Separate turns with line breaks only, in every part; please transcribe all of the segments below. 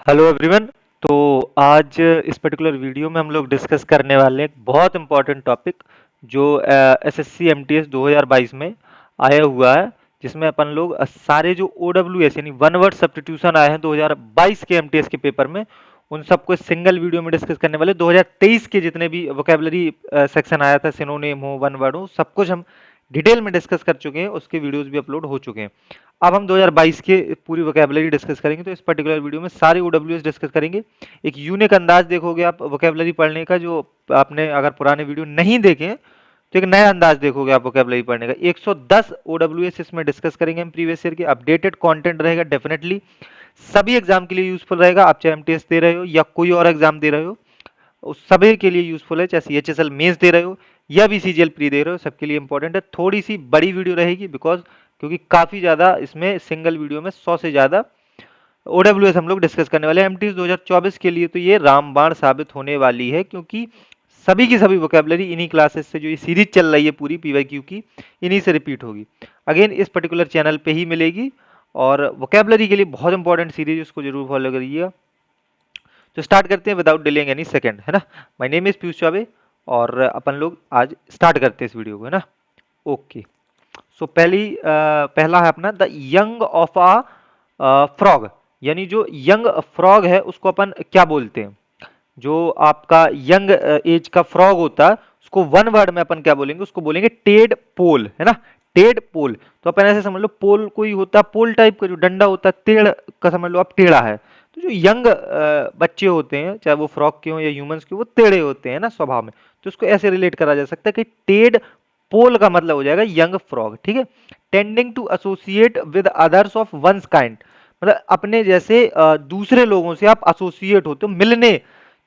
Hello everyone. तो आज इस पर्टिकुलर वीडियो में हम लोग डिस्कस करने वाले हैं एक बहुत इंपॉर्टेंट टॉपिक जो एसएससी एमटीएस 2022 में आया हुआ है, जिसमें अपन लोग सारे जो ओडब्ल्यूएस यानी वन वर्ड सब्स्टिट्यूशन आए हैं 2022 के एमटीएस के पेपर में, उन सबको सिंगल वीडियो में डिस्कस करने वाले। 2023 के जितने भी वोकेबलरी सेक्शन आया था, सिनोनिम हो, वन वर्ड हो, सब कुछ हम डिटेल में डिस्कस कर चुके हैं, उसके वीडियोस भी अपलोड हो चुके हैं। अब हम 2022 के पूरी वोकेबलरी डिस्कस करेंगे। तो इस पर्टिकुलर वीडियो में सारे ओडब्ल्यूएस डिस्कस करेंगे। एक यूनिक अंदाज देखोगे आप वोकेबलरी पढ़ने का, जो आपने अगर पुराने वीडियो नहीं देखे हैं तो एक नया अंदाज देखोगे आप वोकेबलरी पढ़ने का। 110 ओडब्ल्यूएस इसमें डिस्कस करेंगे हम प्रीवियस ईयर के। अपडेटेड कंटेंट रहेगा, डेफिनेटली सभी एग्जाम के लिए यूजफुल रहेगा। आप चाहे एमटीएस दे रहे हो या कोई और एग्जाम दे रहे हो, उस सभी के लिए यूजफुल है। चाहे सीएचएसएल मेंस दे रहे हो या भी सीजीएल प्री दे रहे हो, सबके लिए इंपॉर्टेंट है। थोड़ी सी बड़ी वीडियो रहेगी क्योंकि काफी ज्यादा इसमें सिंगल वीडियो में 100 से ज्यादा ओडब्ल्यूएस हम लोग डिस्कस करने वाले हैं। एमटीएस 2024 के लिए तो ये रामबाण साबित होने वाली है, क्योंकि सभी की सभी वोकेबलरी इन्हीं क्लासेस से, जो ये सीरीज चल रही है पूरी पीवाईक्यू की, इन्हीं से रिपीट होगी। अगेन इस पर्टिकुलर चैनल पे ही मिलेगी, और वोकेबलरी के लिए बहुत इंपॉर्टेंट सीरीज, उसको जरूर फॉलो करिएगा। तो स्टार्ट करते हैं विदाउट डिलेइंग एनी सेकंड, है ना। My name is Piyush Choubey, और अपन लोग आज स्टार्ट करते हैं इस वीडियो को, है ना। ओके। सो पहला है अपना the young of a frog, यानी जो यंग फ्रॉग है उसको अपन क्या बोलते हैं। जो आपका यंग एज का फ्रॉग होता है उसको वन वर्ड में अपन क्या बोलेंगे, उसको बोलेंगे टेड पोल, है ना। टेड पोल। तो अपन ऐसे समझ लो, पोल कोई होता है पोल टाइप का जो डंडा होता है, टेढ़ का समझ लो आप, टेढ़ा है। तो जो यंग बच्चे होते हैं, चाहे वो फ्रॉग के हो या ह्यूमंस के, वो टेढ़े होते हैं ना स्वभाव में। तो उसको ऐसे रिलेट करा जा सकता है कि टेड पोल का मतलब हो जाएगा यंग फ्रॉग, ठीक है। Tending to associate with others of one's kind, मतलब अपने जैसे दूसरे लोगों से आप एसोसिएट होते हो, मिलने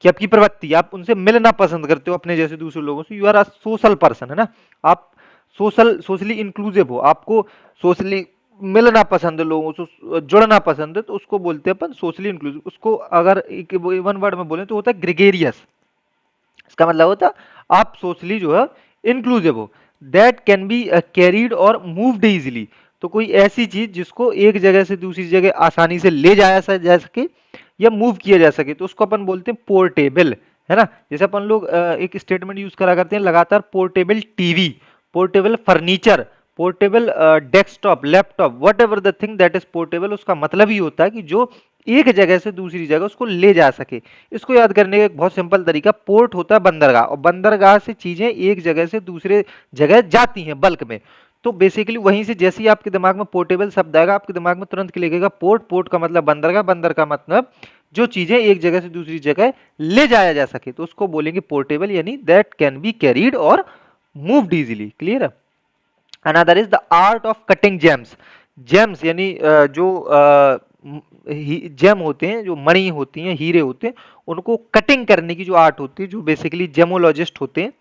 की आपकी प्रवृत्ति, आप उनसे मिलना पसंद करते हो अपने जैसे दूसरे लोगों से। You are a social person, है ना। आप सोशली इंक्लूसिव हो, आपको सोशली मिलना पसंद है, लोगों से जुड़ना पसंद है, तो उसको बोलते हैं अपन सोशली इंक्लूसिव। उसको अगर एक वन वर्ड में बोले तो होता है ग्रेगेरियस। इसका मतलब होता है आप सोशली जो है इंक्लूसिव हो। दैट कैन बी कैरीड और मूव्ड इजिली, तो कोई ऐसी चीज जिसको एक जगह से दूसरी जगह आसानी से ले जाया जा सके या मूव किया जा सके, तो उसको अपन बोलते हैं पोर्टेबल, है ना। जैसे अपन लोग एक स्टेटमेंट यूज करा करते हैं लगातार, portable TV, portable furniture, portable desktop, laptop, what ever the thing that is portable. उसका मतलब ही होता है कि जो एक जगह से दूसरी जगह उसको ले जा सके। इसको याद करने का एक बहुत सिंपल तरीका, पोर्ट होता है बंदरगाह, और बंदरगाह से चीजें एक जगह से दूसरे जगह जाती हैं बल्क में। तो बेसिकली वहीं से जैसे ही आपके दिमाग में पोर्टेबल शब्द आएगा, आपके दिमाग में तुरंत क्लिक पोर्ट, पोर्ट का मतलब बंदरगाह, बंदर का मतलब जो चीजें एक जगह से दूसरी जगह ले जाया जा सके, तो उसको बोलेंगे पोर्टेबल, यानी दैट कैन बी कैरीड और मूव्ड इजीली। क्लियर है। Another is the art of cutting James. James यानी जो जेम होते हैं, जो मणि होती हैं, हीरे होते हैं, उनको कटिंग करने की जो आर्ट होती है, जो बेसिकली जेमोलॉजिस्ट होते हैं,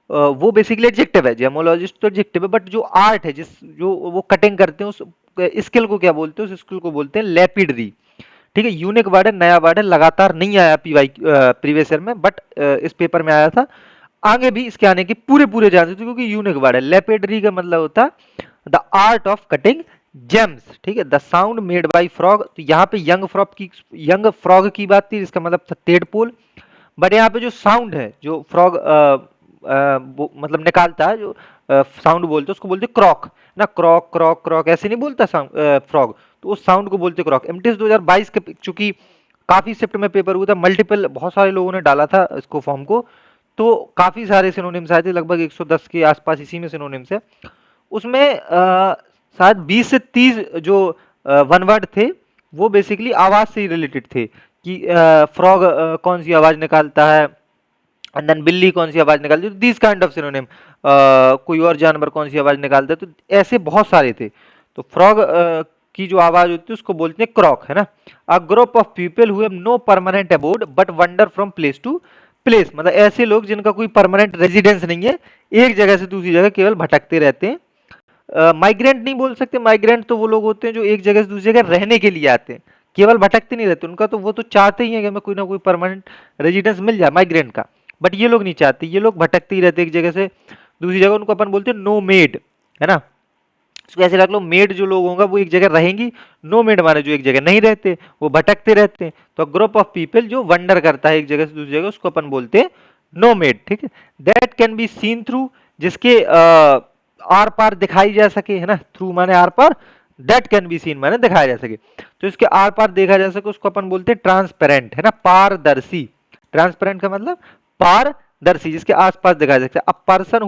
वो बेसिकली एडजेक्टिव है। जेमोलॉजिस्ट तो एडजेक्टिव है, बट जो आर्ट है, जिस जो वो कटिंग करते हैं, उस स्किल को क्या बोलते हैं, उस स्किल को बोलते हैं लैपिडरी। ठीक है। यूनिक वर्ड है, नया वर्ड है, लगातार नहीं आया पीवाई प्रीवियस ईयर में, बट इस पेपर में आया था। आगे भी इसके आने के पूरे पूरे चांसेस थे, क्योंकि यूनिक वर्ड है। लेपेडरी का मतलब होता है the art of cutting James, ठीक है। The sound made by frog, तो यहाँ पे यंग फ्रॉग की बात थी, जिसका मतलब था टेडपोल। बट यहाँ पे जो साउंड है, जो फ्रॉग मतलब निकालता है, जो साउंड बोलते हैं, उसको बोलते क्रॉक ना। क्रॉक क्रॉक क्रॉक ऐसे नहीं बोलता साउंड फ्रॉग, तो उस साउंड को बोलते क्रॉक। एमटीएस 2022 के चूंकि काफी शिफ्ट में पेपर हुआ था, मल्टीपल बहुत सारे लोगों ने डाला था इसको फॉर्म को, तो काफी सारे सिनोनिम्स आए थे, लगभग 110 के आसपास इसी में सिनोनिम्स है। उसमें शायद 20 से 30 जो वन वर्ड थे, वो बेसिकली आवाज से ही रिलेटेड थे, कि फ्रॉग कौन सी आवाज निकालता है, एंड देन बिल्ली कौन सी आवाज निकालती है, तो दिस काइंड ऑफ सिनोनिम। कोई और जानवर कौन सी आवाज निकालता है, तो ऐसे बहुत सारे थे। तो फ्रॉग की जो आवाज होती है उसको बोलते हैं क्रॉक, है ना। A group of people who have no permanent abode but wander from place to place, मतलब ऐसे लोग जिनका कोई परमानेंट रेजिडेंस नहीं है, एक जगह से दूसरी जगह केवल भटकते रहते हैं। माइग्रेंट नहीं बोल सकते, माइग्रेंट तो वो लोग होते हैं जो एक जगह से दूसरी जगह रहने के लिए आते हैं, केवल भटकते नहीं रहते। उनका तो वो तो चाहते ही है कि हमें कोई ना कोई परमानेंट रेजिडेंस मिल जाए माइग्रेंट का, बट ये लोग नहीं चाहते, ये लोग भटकते ही रहते एक जगह से दूसरी जगह। उनको अपन बोलते हैं नो मेड, है ना। इसको ऐसे रख लो, मेड जो लोग होंगे वो एक जगह रहेंगी, नो मेड माने जो एक जगह नहीं रहते, वो भटकते रहते हैं। तो ग्रुप ऑफ पीपल जो वंडर करता है एक जगह से दूसरी जगह, उसको अपन बोलते हैं नो मेड, ठीक है। That can be seen through, जिसके आर पार दिखाई जा सके, है ना, थ्रू माने आर पार, दैट कैन बी सीन माने दिखाया जा सके, तो इसके आर पार देखा जा सके उसको अपन बोलते हैं ट्रांसपेरेंट, है ना, पारदर्शी। ट्रांसपेरेंट का मतलब पारदर्शी, जिसके आसपास दिखाया जा सकता है। A person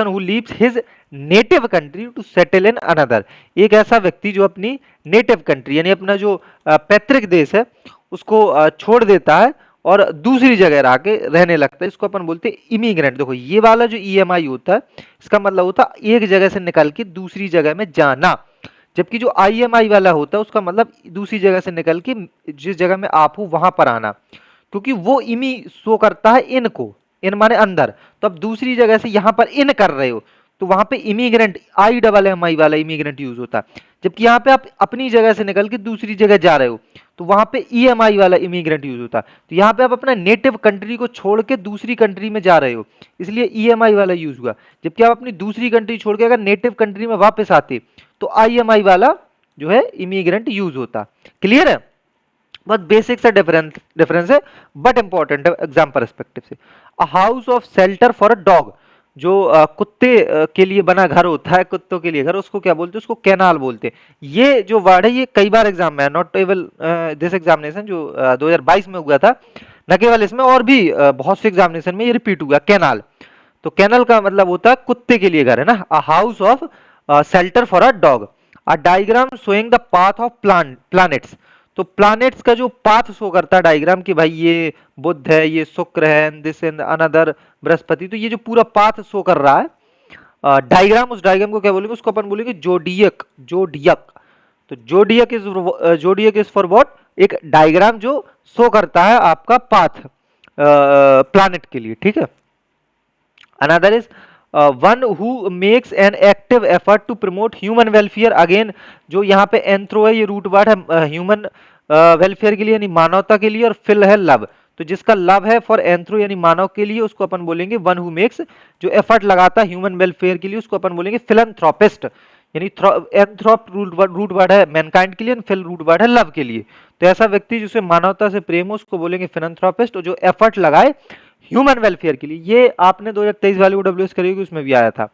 who leaves his native country to settle in another, एक ऐसा व्यक्ति जो अपनी नेटिव कंट्री यानी अपना जो पैतृक देश है उसको छोड़ देता है और दूसरी जगह आके रहने लगता है, इसको अपन बोलते हैं इमिग्रेंट। देखो ये वाला जो ईएमआई होता है इसका मतलब होता है एक जगह से निकल के दूसरी जगह में जाना, जबकि जो आईएमआई वाला होता है उसका मतलब दूसरी जगह से निकल के जिस जगह में आप हो वहां पर आना, क्योंकि वो इमी शो करता है इन को, इन माने अंदर, तो अब दूसरी जगह से यहां पर इन कर रहे हो तो वहां पे इमिग्रेंट IMMI वाला इमिग्रेंट यूज होता है, जबकि यहाँ पे आप अपनी जगह से निकल के दूसरी जगह जा रहे हो तो वहां पे EMI वाला इमिग्रेंट यूज होता है। तो यहाँ पे आप अपना नेटिव कंट्री को छोड़ के दूसरी कंट्री में जा रहे हो, इसलिए EMI वाला यूज हुआ, जबकि आप अपनी दूसरी कंट्री छोड़ के अगर नेटिव कंट्री में वापस आते तो IMI वाला जो है इमिग्रेंट यूज होता। क्लियर है? बहुत बेसिक सा डिफरेंस है बट इंपॉर्टेंट है एग्जाम परस्पेक्टिव से। A house of shelter for a dog, जो कुत्ते के लिए बना घर होता है, कुत्तों के लिए घर, उसको क्या बोलते हैं? उसको कैनाल बोलते हैं। ये जो वर्ड है ये कई बार एग्जाम में है, नॉट एवल दिस एग्जामिनेशन जो 2022 में हुआ था, न केवल इसमें और भी बहुत से एग्जामिनेशन में ये रिपीट हुआ कैनाल। तो कैनल का मतलब होता है कुत्ते के लिए घर, है ना। A house of shelter for a dog. A diagram showing the path of planets, तो प्लैनेट्स का जो पाथ शो करता है डायग्राम कि भाई ये बुध है, ये शुक्र है, दिस एंड अनदर बृहस्पति, तो ये जो पूरा पाथ शो कर रहा है डायग्राम, उस डायग्राम को क्या बोलेंगे? उसको अपन बोलेंगे जोडियक। जोडियक, तो जोडियक इज फॉर व्हाट? एक डायग्राम जो शो करता है आपका पाथ प्लैनेट के लिए, ठीक है। Another is one who makes an active effort to promote human welfare, again जो यहाँ पे एंथ्रो है ये रूट वर्ड है ह्यूमन वेलफेयर के लिए यानी मानवता के लिए, और फिल है लव, तो जिसका लव है फॉर एंथ्रो यानी मानव के लिए उसको अपन बोलेंगे वन हु मेक्स, जो एफर्ट लगाता है ह्यूमन वेलफेयर के लिए उसको अपन बोलेंगे फिलैंथ्रोपिस्ट, यानी एंथ्रोप रूट वर्ड है मैनकाइंड के लिए, फिल रूट वर्ड है लव के लिए। तो ऐसा व्यक्ति जिसे मानवता से प्रेम हो उसको बोलेंगे फिलैंथ्रोपिस्ट, और जो एफर्ट लगाए ह्यूमन वेलफेयर के लिए। ये आपने 2023 वाली OWS करी होगी उसमें भी आया था।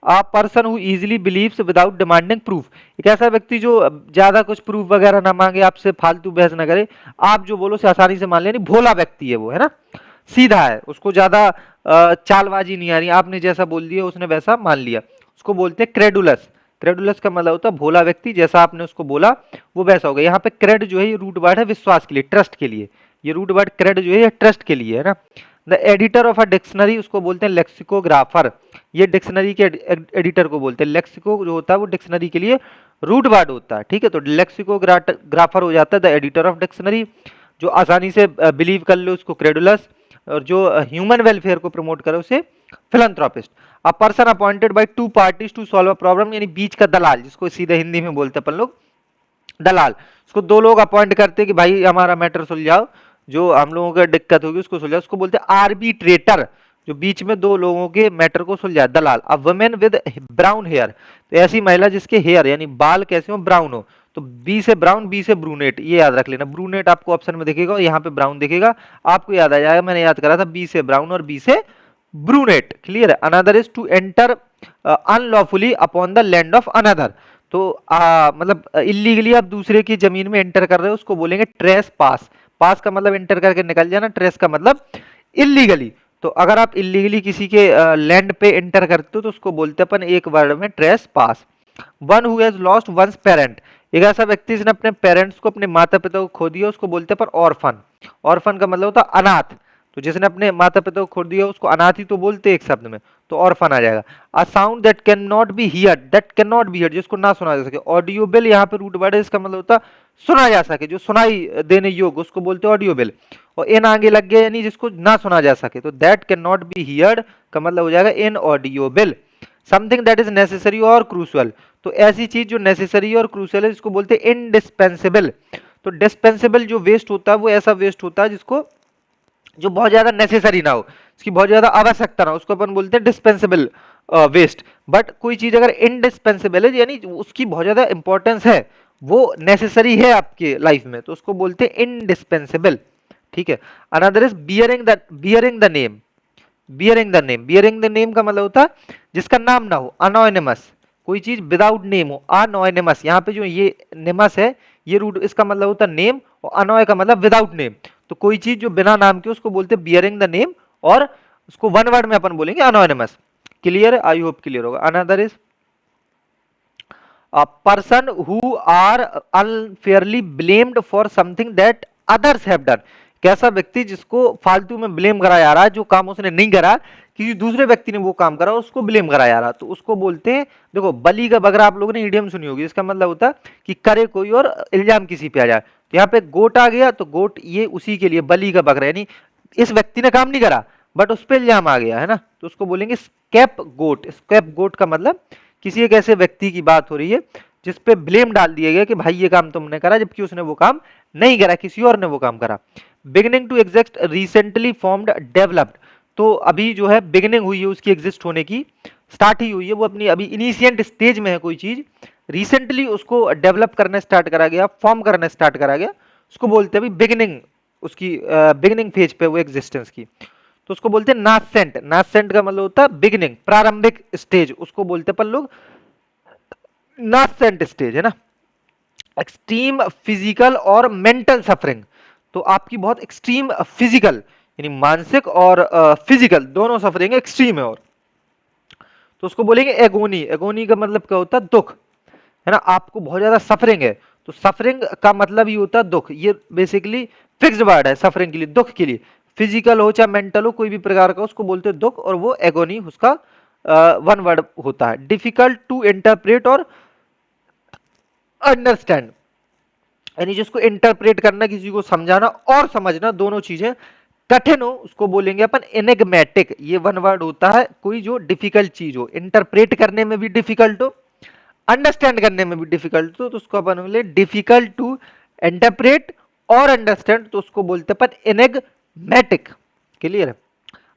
A person who easily believes without demanding proof, एक ऐसा व्यक्ति जो ज्यादा कुछ प्रूफ वगैरह ना मांगे, आपसे फालतू बहस ना करे, आप जो बोलो से आसानी से मान ले, भोला व्यक्ति है वो, है ना, सीधा है, उसको ज्यादा चालबाजी नहीं आ रही, आपने जैसा बोल दिया उसने वैसा मान लिया, उसको बोलते हैं क्रेडुलस। क्रेडुलस का मतलब होता है भोला व्यक्ति, जैसा आपने उसको बोला वो वैसा होगा। यहाँ पे क्रेड जो है ये रूट वर्ड है विश्वास के लिए, ट्रस्ट के लिए, ये रूट वर्ड क्रेड जो है ये ट्रस्ट के लिए, है ना। The editor of a dictionary उसको बोलते हैं लेक्सिकोग्राफर, ये डिक्शनरी के एडिटर को बोलते हैं। लेक्सिको जो होता है वो डिक्शनरी के लिए रूट वर्ड होता है, ठीक है। तो लेक्सिकोग्राफर हो जाता है द एडिटर ऑफ डिक्शनरी, जो आसानी से बिलीव कर लो उसको क्रेडुलस, और जो ह्यूमन वेलफेयर को प्रमोट करे उसे philanthropist. A person appointed by two parties to solve a problem, यानी बीच का दलाल, जिसको सीधे हिंदी में बोलते हैं अपन लोग दलाल। उसको दो लोग अपॉइंट करते हैं कि भाई हमारा मैटर सुलझाओ, जो हम लोगों को दिक्कत होगी उसको सुलझाओ, उसको बोलते हैं आर्बिट्रेटर, जो बीच में दो लोगों के मैटर को सुलझाए, दलाल। A women with brown hair, तो ऐसी महिला जिसके हेयर यानी बाल कैसे हो? ब्राउन हो, तो बी से ब्राउन, बी से ब्रूनेट, ये याद रख लेना। ब्रूनेट आपको ऑप्शन में दिखेगा, यहाँ पे ब्राउन दिखेगा, आपको याद आ जाएगा, मैंने याद करा था, बी से ब्राउन और बी से ब्रूनेट। क्लियर है? Another is to enter unlawfully upon the land of another, तो मतलब इलीगली आप दूसरे की जमीन में एंटर कर रहे हो उसको बोलेंगे ट्रेस पास। पास का मतलब एंटर करके निकल जाना, ट्रेस का मतलब इलीगली। तो अगर आप इलीगली किसी के लैंड पे एंटर करते हो तो उसको बोलते हैं अपन एक वर्ड में trespass. One who has lost one's parent, एक ऐसा व्यक्ति जिसने अपने पेरेंट्स को, अपने माता पिता को खो दिया, उसको बोलते हैं अपन ऑर्फन। ऑर्फन का मतलब होता है अनाथ, तो जिसने अपने माता पिता को खो दिया उसको अनाथ ही तो बोलते हैं एक शब्द में, तो ऑर्फन आ जाएगा। A sound that can not be heard, that can not be heard, जिसको ना सुना जा सके। ऑडियोबल यहाँ पे रूट वर्ड है, इसका मतलब होता है सुना जा सके, जो सुनाई देने योग्य उसको बोलते हैं ऑडियोबल। और इन आगे लग गया यानी जिसको ना सुना जा सके, तो that can not be heard का मतलब हो जाएगा inaudible. Something that is necessary और क्रूशियल, तो ऐसी चीज जो नेसेसरी और क्रूशियल है जिसको बोलते हैं इनडिस्पेंसेबल। तो डिस्पेंसेबल जो वेस्ट होता है वो ऐसा वेस्ट होता है जिसको, जो बहुत ज्यादा नेसेसरी ना हो, इसकी बहुत ज्यादा आवश्यकता ना हो, उसको अपन बोलते हैं डिस्पेंसेबल वेस्ट। बट कोई चीज अगर इंडिस्पेंसिबल है यानी उसकी बहुत ज्यादा इंपॉर्टेंस है, वो नेसेसरी है आपके लाइफ में, तो उसको बोलते हैं इंडिस्पेंसिबल। ठीक है। Another is bearing the name. Bearing the name का मतलब होता है जिसका नाम ना हो, अनोनिमस। कोई चीज विदाउट नेम हो, अनोनिमस। यहाँ पे जो ये निमस है, ये रूट, इसका मतलब होता है नेम, और अनोय का मतलब विदाउट नेम। तो कोई चीज जो बिना नाम के, उसको बोलते हैं बियरिंग द नेम, और उसको वन वर्ड में अपन बोलेंगे अनोनिमस। क्लियर है? आई होप क्लियर होगा। Another is person who are unfairly blamed for something that others have done. कैसा व्यक्ति जिसको फालतू में ब्लेम करा जा रहा है, जो काम उसने नहीं करा, किसी दूसरे व्यक्ति ने वो काम करा, उसको ब्लेम करा जा रहा, तो उसको बोलते हैं, देखो बली का बकरा आप लोगों ने इडियम सुनी होगी, इसका मतलब होता है कि करे कोई और इल्जाम किसी पे आ जाए। तो यहाँ पे गोट आ गया, तो गोट ये उसी के लिए बली का बकरा, यानी इस व्यक्ति ने काम नहीं करा बट उस पर इल्जाम आ गया है ना, तो उसको बोलेंगे स्कैप गोट। स्कैप गोट का मतलब किसी एक ऐसे व्यक्ति की बात हो रही है जिस पे ब्लेम डाल दिया गया कि भाई ये काम तुमने करा, जबकि उसने वो काम नहीं करा, किसी और ने वो काम करा। Beginning to exist, recently formed, developed. तो अभी जो है बिगिनिंग हुई है उसकी एग्जिस्ट होने की, स्टार्ट ही हुई है, वो अपनी अभी इनिशिएंट स्टेज में है कोई चीज, रिसेंटली उसको डेवलप करना स्टार्ट करा गया, फॉर्म करना स्टार्ट करा गया, उसको बोलते हैं अभी बिगिनिंग, उसकी बिगिनिंग फेज पे वो एग्जिस्टेंस की, तो उसको बोलते हैं नासेंट। नासेंट का मतलब होता है बिगिनिंग, प्रारंभिक स्टेज, उसको बोलते हैं अपन लोग नासेंट स्टेज, है ना। एक्सट्रीम फिजिकल और मेंटल सफरिंग, तो आपकी बहुत एक्सट्रीम फिजिकल यानी मानसिक और फिजिकल दोनों सफरिंग एक्सट्रीम है, और तो उसको बोलेंगे एगोनी। एगोनी का मतलब क्या होता है? दुख, है ना। आपको बहुत ज्यादा सफरिंग है, तो सफरिंग का मतलब ही होता है दुख। ये बेसिकली फिक्स्ड वर्ड है सफरिंग के लिए, दुख के लिए। फिजिकल हो चाहे मेंटल हो, कोई भी प्रकार का, उसको बोलते हैं दुख, और वो एगोनी उसका वन वर्ड होता है। डिफिकल्ट टू इंटरप्रेट और अंडरस्टैंड, यानी जिसको इंटरप्रेट करना, किसी को समझाना और समझना, दोनों चीजें कठिन हो, उसको बोलेंगे अपन एनिग्मेटिक। ये वन वर्ड होता है, कोई जो डिफिकल्ट चीज हो, इंटरप्रेट करने में भी डिफिकल्ट हो, अंडरस्टैंड करने में भी डिफिकल्ट हो, तो उसको अपन बोले डिफिकल्ट टू इंटरप्रेट और अंडरस्टैंड, तो उसको बोलते अपन एनिग्मेटिक। क्लियर है?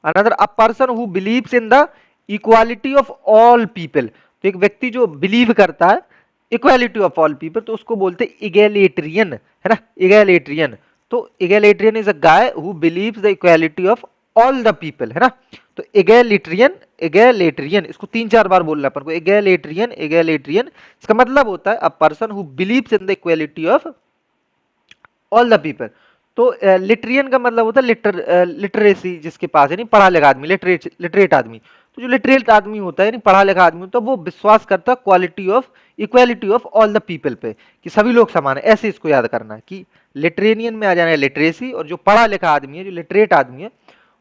Another, a person who believes in the equality of all people. तो एक व्यक्ति जो बिलीव करता है इक्वालिटी ऑफ ऑल पीपल, तो उसको बोलते हैं इगैलिटेरियन, है ना। इगैलिटेरियन, तो egalitarian is a guy who believes the equality of all the people, है ना। तो इगैलिटेरियन, इगैलिटेरियन, इसको 3-4 बार बोलना अपन को, इगैलिटेरियन, इगैलिटेरियन। इसका मतलब होता है a person who believes in the equality of all the people. तो लिटरियन का मतलब होता है लिटरेसी, जिसके पास है नहीं, पढ़ा लिखा आदमी, लिटरेट आदमी। तो जो लिटरेट आदमी होता है, नहीं पढ़ा लिखा आदमी, तो वो विश्वास करता है quality of, equality of all the people पे, कि सभी लोग समान है। ऐसे इसको याद करना है कि लिटरेनियन में आ जाना है लिटरेसी, और जो पढ़ा लिखा आदमी है, जो लिटरेट आदमी है,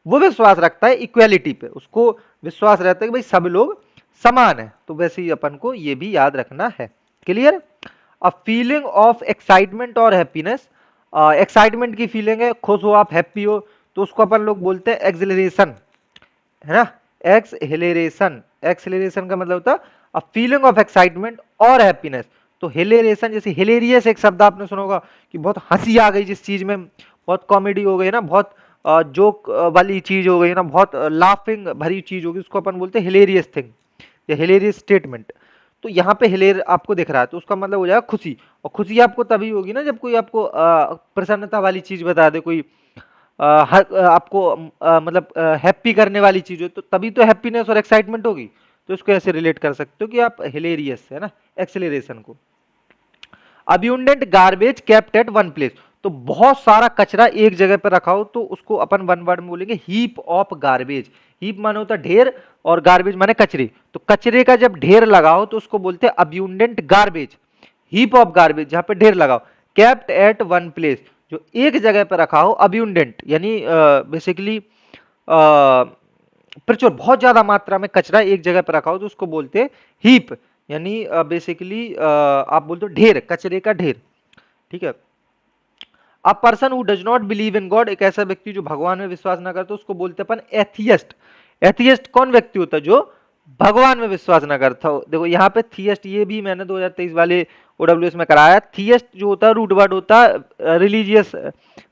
वो विश्वास रखता है इक्वालिटी पे, उसको विश्वास रहता है कि भाई सब लोग समान है। तो वैसे ही अपन को ये भी याद रखना है। Clear? A feeling of excitement और हैप्पीनेस, एक्साइटमेंट की फीलिंग है, खुश हो आप, हैप्पी हो, तो उसको अपन लोग बोलते हैं एक्सिलरेशन, है ना। एक्सहिलरेशन, एक्सिलरेशन का मतलब होता है अ फीलिंग ऑफ एक्साइटमेंट और हैप्पीनेस। तो हिलेरेशन, जैसे हिलेरियस एक शब्द आपने सुना होगा कि बहुत हंसी आ गई जिस चीज में, बहुत कॉमेडी हो गई ना, बहुत जोक वाली चीज हो गई ना, बहुत लाफिंग भरी चीज होगी, उसको अपन बोलते हैं हिलेरियस थिंग या हिलेरियस स्टेटमेंट। तो यहाँ पे हिलेर आपको दिख रहा है, तो उसका मतलब हो जाएगा खुशी। और खुशी आपको तभी होगी ना जब कोई आपको प्रसन्नता वाली चीज बता दे, कोई आपको मतलब हैप्पी करने वाली चीज हो, तो तभी तो हैप्पीनेस और एक्साइटमेंट होगी। तो इसको ऐसे रिलेट कर सकते हो कि आप हिलेरियस, है ना, एक्सेलरेशन को। Abundant garbage kept at one place, तो बहुत सारा कचरा एक जगह पर रखा हो, तो उसको अपन वन वर्ड में बोलेंगे हीप ऑफ गार्बेज। हीप माने होता है ढेर, और गार्बेज माने कचरे, तो कचरे का जब ढेर लगाओ तो उसको बोलते हैं अब्यूंडेंट गार्बेज। हीप ऑफ गार्बेज, जहां पे ढेर लगाओ। केप्ट एट वन प्लेस, जो एक जगह पर रखा हो, अब्यूंडेंट यानी बेसिकली प्रचुर, बहुत ज्यादा मात्रा में कचरा एक जगह पर रखा हो, तो उसको बोलते हैं हीप, यानी बेसिकली आप बोलते हो ढेर, कचरे का ढेर। ठीक है। A person who does not believe in God, एक ऐसा व्यक्ति जो भगवान में विश्वास ना करता, उसको बोलते अपन एथियस्ट। एथियस्ट कौन व्यक्ति होता है? जो भगवान में विश्वास ना करता हो। देखो यहाँ पे थियस्ट, ये भी मैंने 2023 वाले ओडब्ल्यूएस में कराया। थियस्ट जो होता है रूट वर्ड होता है रिलीजियस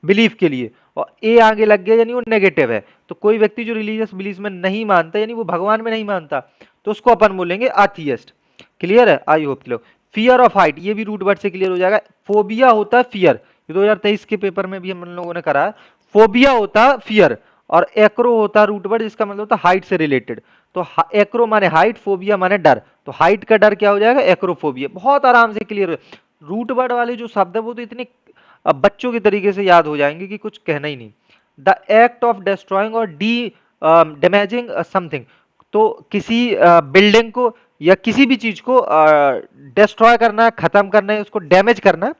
बिलीफ के लिए, और ए आगे लग गया यानी वो नेगेटिव है। तो कोई व्यक्ति जो रिलीजियस बिलीफ में नहीं मानता यानी वो भगवान में नहीं मानता, तो उसको अपन बोलेंगे एथियस्ट। क्लियर है? I hope clear. Fear of height, ये भी रूट वर्ड से क्लियर हो जाएगा। फोबिया होता है फियर, 2023 के पेपर में भी हम लोगों ने करा है। फोबिया होता है फियर, और एक्रो होता है रूट वर्ड जिसका मतलब होता है हाइट से रिलेटेड। तो एक्रो माने हाइट, फोबिया माने डर, तो हाइट का डर क्या हो जाएगा? एक्रोफोबिया। बहुत आराम से क्लियर हो। रूट वर्ड वाले जो शब्द है वो तो इतने बच्चों के तरीके से याद हो जाएंगे कि कुछ कहना ही नहीं। द एक्ट ऑफ डिस्ट्रॉइंग और डी डैमेजिंग समथिंग, तो किसी बिल्डिंग को या किसी भी चीज को डिस्ट्रॉय करना, खत्म करना है, उसको डैमेज करना,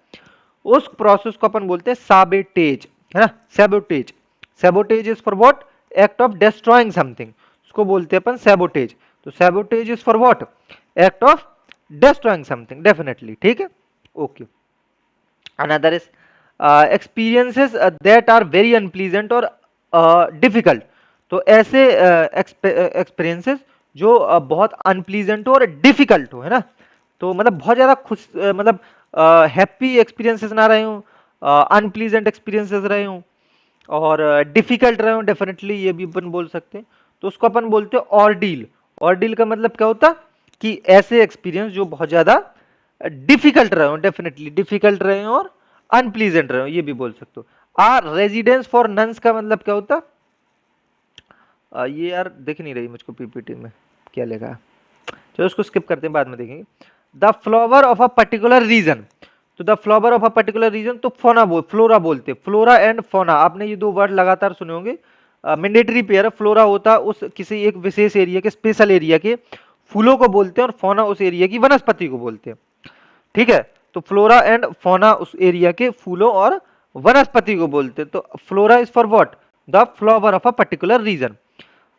उस प्रोसेस को अपन बोलते हैं साबेटेज, है ना? Sabotage. Sabotage is for what? Act of destroying something, उसको बोलते हैं अपन सैबोटेज। तो sabotage is for what? Act of destroying something, definitely. ठीक है, okay. Another is experiences that are very unpleasant और डिफिकल्ट, तो ऐसे एक्सपीरियंसेस जो बहुत अनप्लीजेंट हो और डिफिकल्ट हो, है ना? तो मतलब बहुत ज्यादा खुश, मतलब हैप्पी एक्सपीरियंसेस ना रहे हो, अनप्लीजेंट एक्सपीरियंसेस रहे हो, और डिफिकल्ट रहे हो, डेफिनेटली ये भी अपन बोल सकते हैं। तो उसको अपन बोलते हैं ऑर्डील। ऑर्डील का मतलब क्या होता? कि ऐसे एक्सपीरियंस जो बहुत ज्यादा डिफिकल्ट रहे हो, डेफिनेटली डिफिकल्ट रहे हो और अनप्लीजेंट रहे हो, ये भी बोल सकते हो। रेजिडेंस फॉर नन्स का मतलब क्या होता? ये यार दिख नहीं रही मुझको पीपीटी में क्या लिखा है, चलो उसको स्किप करते हैं, बाद में देखेंगे। The flower of a particular region, तो the flower of a particular region, तो फ्लोरा बोलते हैं। फ्लोरा एंड फोना, आपने ये दो वर्ड लगातार सुने होंगे, मैंडेटरी पेयर। फ्लोरा होता उस किसी एक विशेष एरिया के, स्पेशल एरिया के फूलों को बोलते हैं, और फोना उस एरिया की वनस्पति को बोलते हैं। ठीक है, तो फ्लोरा एंड फोना उस एरिया के फूलों और वनस्पति को बोलते हैं। तो flora is for what? The flower of a particular region.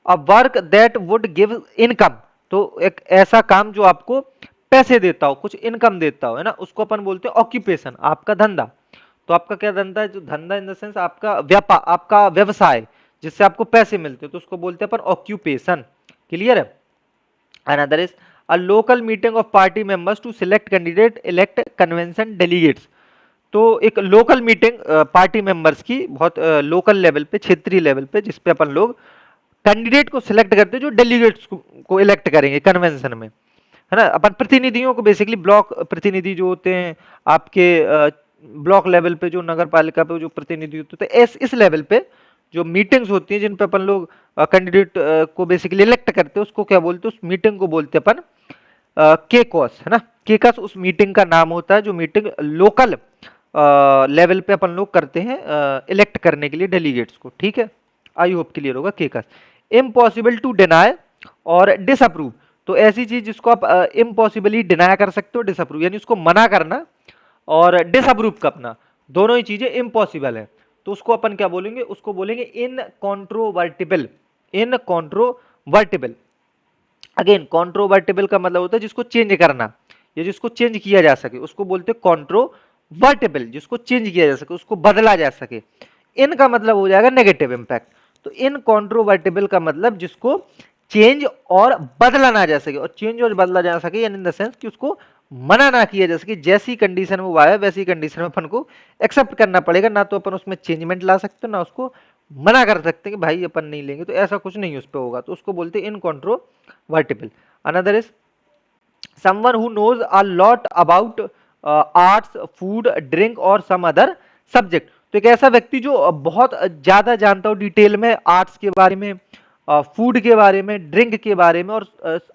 A work that would give income, तो एक ऐसा काम जो आपको पैसे देता हो, कुछ इनकम देता हो, है ना, उसको अपन बोलते हैं ऑक्यूपेशन, आपका धंधा। तो आपका क्या धंधा है? जो धंधा इन द सेंस आपका व्यापार, आपका व्यवसाय, जिससे आपको पैसे मिलते हैं, तो उसको बोलते हैं अपन ऑक्यूपेशन। क्लियर है? Another is a local meeting of party members to select candidate, elect convention delegates, तो एक लोकल मीटिंग पार्टी मेंबर्स की, बहुत लोकल लेवल पे, क्षेत्रीय लेवल पे, जिसपे अपन लोग कैंडिडेट को सिलेक्ट करते हैं जो डेलीगेट्स को इलेक्ट करेंगे कन्वेंशन में, है ना? अपन प्रतिनिधियों को, बेसिकली ब्लॉक प्रतिनिधि जो होते हैं आपके, ब्लॉक लेवल पे जो नगर पालिका पे जो प्रतिनिधि होते हैं, इस लेवल पे जो मीटिंग्स होती हैं जिन पे अपन लोग कैंडिडेट को बेसिकली इलेक्ट करते हैं, उसको क्या बोलते हैं? उस मीटिंग को बोलते हैं अपन केकॉस, है ना? केकस उस मीटिंग का नाम होता है जो मीटिंग लोकल लेवल पे अपन लोग करते हैं इलेक्ट करने के लिए डेलीगेट्स को। ठीक है, आई होप क्लियर होगा। केकस। इम्पॉसिबल टू डिनाई और डिसअप्रूव, तो ऐसी चीज जिसको आप इम्पॉसिबली डिनाई कर सकते हो, डिसअप्रूव यानी उसको मना करना, और डिसअप्रूव करना, दोनों ही चीजें इम्पॉसिबल है, तो उसको अपन क्या बोलेंगे? उसको बोलेंगे इनकॉन्ट्रोवर्टिबल। इनकॉन्ट्रोवर्टिबल, अगेन कॉन्ट्रोवर्टिबल का मतलब होता है जिसको चेंज करना या जिसको चेंज किया जा सके, उसको बोलते हैं कॉन्ट्रोवर्टिबल, जिसको चेंज किया जा सके, उसको बदला जा सके। इन का मतलब हो जाएगा नेगेटिव इंपैक्ट, तो इनकॉन्ट्रोवर्टिबल का मतलब जिसको चेंज और बदला ना जा सके, और चेंज और बदला जा सके यानी इन द सेंस कि उसको मना ना किया जा सके, जैसी कंडीशन में वो आया वैसी कंडीशन में अपन को एक्सेप्ट करना पड़ेगा, ना तो अपन उसमें चेंजमेंट ला सकते ना उसको मना कर सकते हैं कि भाई अपन नहीं लेंगे, तो ऐसा कुछ नहीं उस पर होगा, तो उसको बोलते हैं incontrovertible. Another is someone who knows a lot about arts, food, drink और some other subject, तो एक ऐसा व्यक्ति जो बहुत ज्यादा जानता हो डिटेल में आर्ट्स के बारे में, फूड के बारे में, ड्रिंक के बारे में, और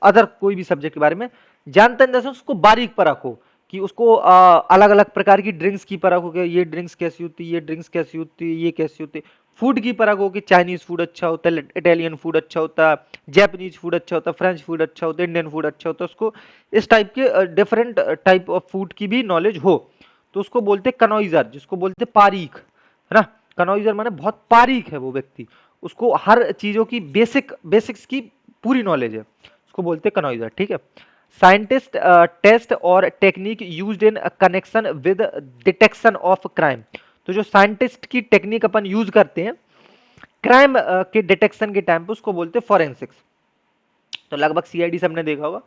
अदर कोई भी सब्जेक्ट के बारे में जानता है, जैसे उसको बारीक परख हो, कि उसको अलग अलग प्रकार की ड्रिंक्स की परख हो, कि ये ड्रिंक्स कैसी होती है, ये ड्रिंक्स कैसी होती है, ये कैसी होती है। फूड की परख हो कि चाइनीज फूड अच्छा होता है, इटालियन फूड अच्छा होता है, जैपनीज फूड अच्छा होता है, फ्रेंच फूड अच्छा होता है, इंडियन फूड अच्छा होता है, उसको इस टाइप के डिफरेंट टाइप ऑफ फूड की भी नॉलेज हो, तो उसको बोलते हैं कनॉइजर, जिसको बोलते हैं पारीख, है ना? कनॉइजर माने बहुत पारीख है वो व्यक्ति, उसको हर चीजों की बेसिक्स की पूरी नॉलेज है, उसको बोलते हैं कनॉइजर। ठीक है, साइंटिस्ट टेस्ट और technique used in connection with detection of crime, तो जो साइंटिस्ट की टेक्निक अपन यूज करते हैं क्राइम के डिटेक्शन के टाइम पे, उसको बोलते हैं फॉरेंसिक्स। तो लगभग सीआईडी सबने देखा होगा,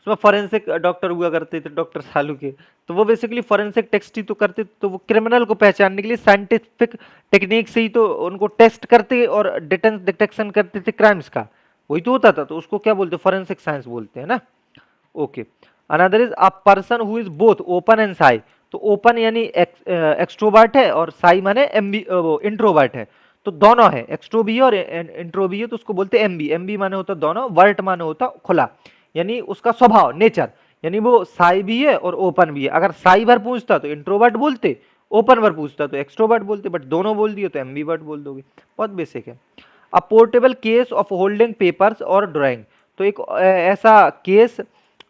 उसमें फॉरेंसिक डॉक्टर हुआ करते थे, डॉक्टर सालू के, तो वो बेसिकली फॉरेंसिक टेस्ट ही तो करते, तो वो क्रिमिनल को पहचानने के लिए साइंटिफिक टेक्निक से ही तो उनको टेस्ट करते और डिटेक्शन करते थे क्राइम्स का, वही तो होता था, तो उसको क्या बोलते हैं, फॉरेंसिक साइंस बोलते हैं ना। Okay, another is a person who is both open and Sai, तो ओपन यानी एक्सट्रोवर्ट है और साई माने एम्बी वो इंट्रोवर्ट है, तो दोनों है, एक्सट्रो भी है और इंट्रो भी है, तो उसको बोलते हैं एमबी। एमबी माने होता दोनों, वर्ट माने होता खुला, यानी उसका स्वभाव नेचर, यानी वो साई भी है और ओपन भी है। अगर साई भर पूछता तो इंट्रोवर्ट बोलते, ओपन भर पूछता तो एक्सट्रोवर्ट बोलते, बट दोनों बोल दिए तो एम्बीवर्ट बोल दोगे, बहुत बेसिक है। अ portable case of holding papers और ड्राइंग, तो एक ऐसा केस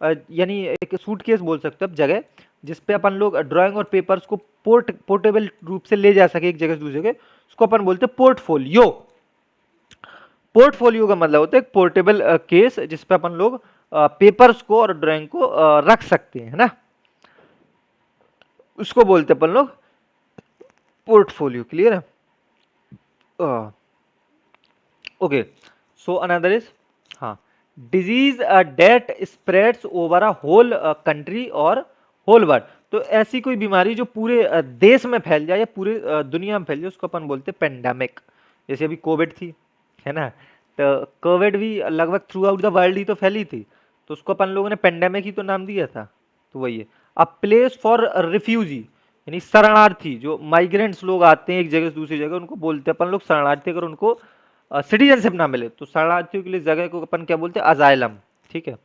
यानी एक सूटकेस बोल सकते हो आप, जगह जिसपे अपन लोग ड्राइंग और पेपर्स को पोर्टेबल रूप से ले जा सके एक जगह से दूसरी जगह, उसको अपन बोलते हैं पोर्टफोलियो। पोर्टफोलियो का मतलब होता है एक पोर्टेबल केस जिसपे अपन लोग पेपर्स को और ड्राइंग को रख सकते हैं, है ना, उसको बोलते हैं अपन लोग पोर्टफोलियो। क्लियर है? ओके, सो अनदर इज, हाँ, disease that spreads over a whole country और होल वर्ल्ड, तो ऐसी कोई बीमारी जो पूरे देश में फैल जाए या पूरे दुनिया में फैल जाए, उसको अपन बोलते हैं पेंडेमिक। जैसे अभी कोविड थी, है ना, तो कोविड भी लगभग थ्रू आउट द वर्ल्ड ही तो फैली थी, तो उसको अपन लोगों ने पेंडेमिक ही तो नाम दिया था, तो वही है। अ प्लेस फॉर रिफ्यूजी, यानी शरणार्थी, जो माइग्रेंट्स लोग आते हैं एक जगह से दूसरी जगह, उनको बोलते हैं अपन लोग शरणार्थी। अगर उनको सिटीजनशिप ना मिले तो शरणार्थियों के लिए जगह को अपन क्या बोलते हैं, अजाइलम। ठीक है।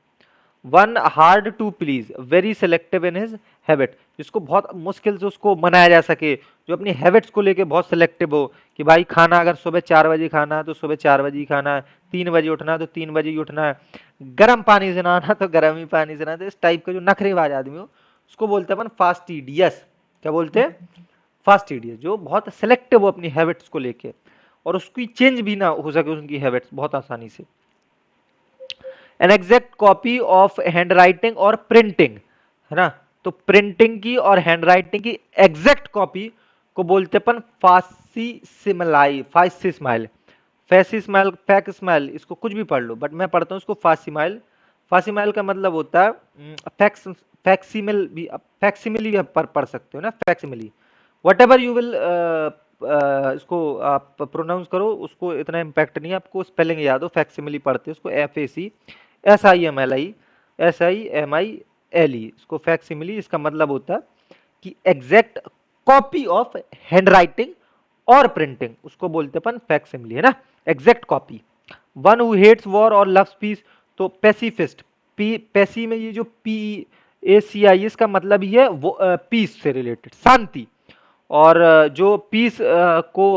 One hard to please, very selective in his habit, जिसको बहुत मुश्किल से उसको मनाया जा सके, जो अपनी हैबिट्स को लेके बहुत सेलेक्टिव हो, कि भाई खाना अगर सुबह 4 बजे खाना है तो सुबह 4 बजे ही खाना है, 3 बजे उठना है तो 3 बजे ही उठना है, गर्म पानी से नहाना तो गर्म ही पानी से नहाना, तो इस टाइप का जो नखरेबाज आदमी हो उसको बोलते हैं अपन फास्टिडियस। क्या बोलते हैं? फास्टिडियस, जो बहुत सेलेक्टिव हो अपनी हैबिट्स को लेके, और उसकी चेंज भी ना हो सके उनकी हैबिट्स बहुत आसानी से। An exact copy of hand writing और प्रिंटिंग, है ना, तो प्रिंटिंग की और हैंड राइटिंग की एग्जैक्ट कॉपी को बोलते अपन फासी सिमलाई, फासी स्माइल, फैसी स्माइल, फैक स्माइल, इसको कुछ भी पढ़ लो, बट मैं पढ़ता हूँ इसको फासिमाइल। फासिमाइल का मतलब होता है फैक्स, फैक्सिमिल भी, फैक्सिमिली भी पढ़ सकते हो ना, फैक्सिमिली, वट एवर यू विल, इसको आप प्रोनाउंस करो, उसको इतना इम्पैक्ट नहीं है, आपको स्पेलिंग याद हो, फैक्सिमिली पढ़ते हैं उसको, FACSIMLI, SIMILE, इसको फैक्सिमिली, इसका मतलब होता है कि exact copy of hand writing और प्रिंटिंग, उसको बोलते अपन फैक्सिमिली, है ना, exact copy. One who hates war और लव्स पीस, तो पैसिफिस्ट, पैसी में ये जो PACI, इसका मतलब ही है वो पीस से रिलेटेड, शांति, और जो पीस को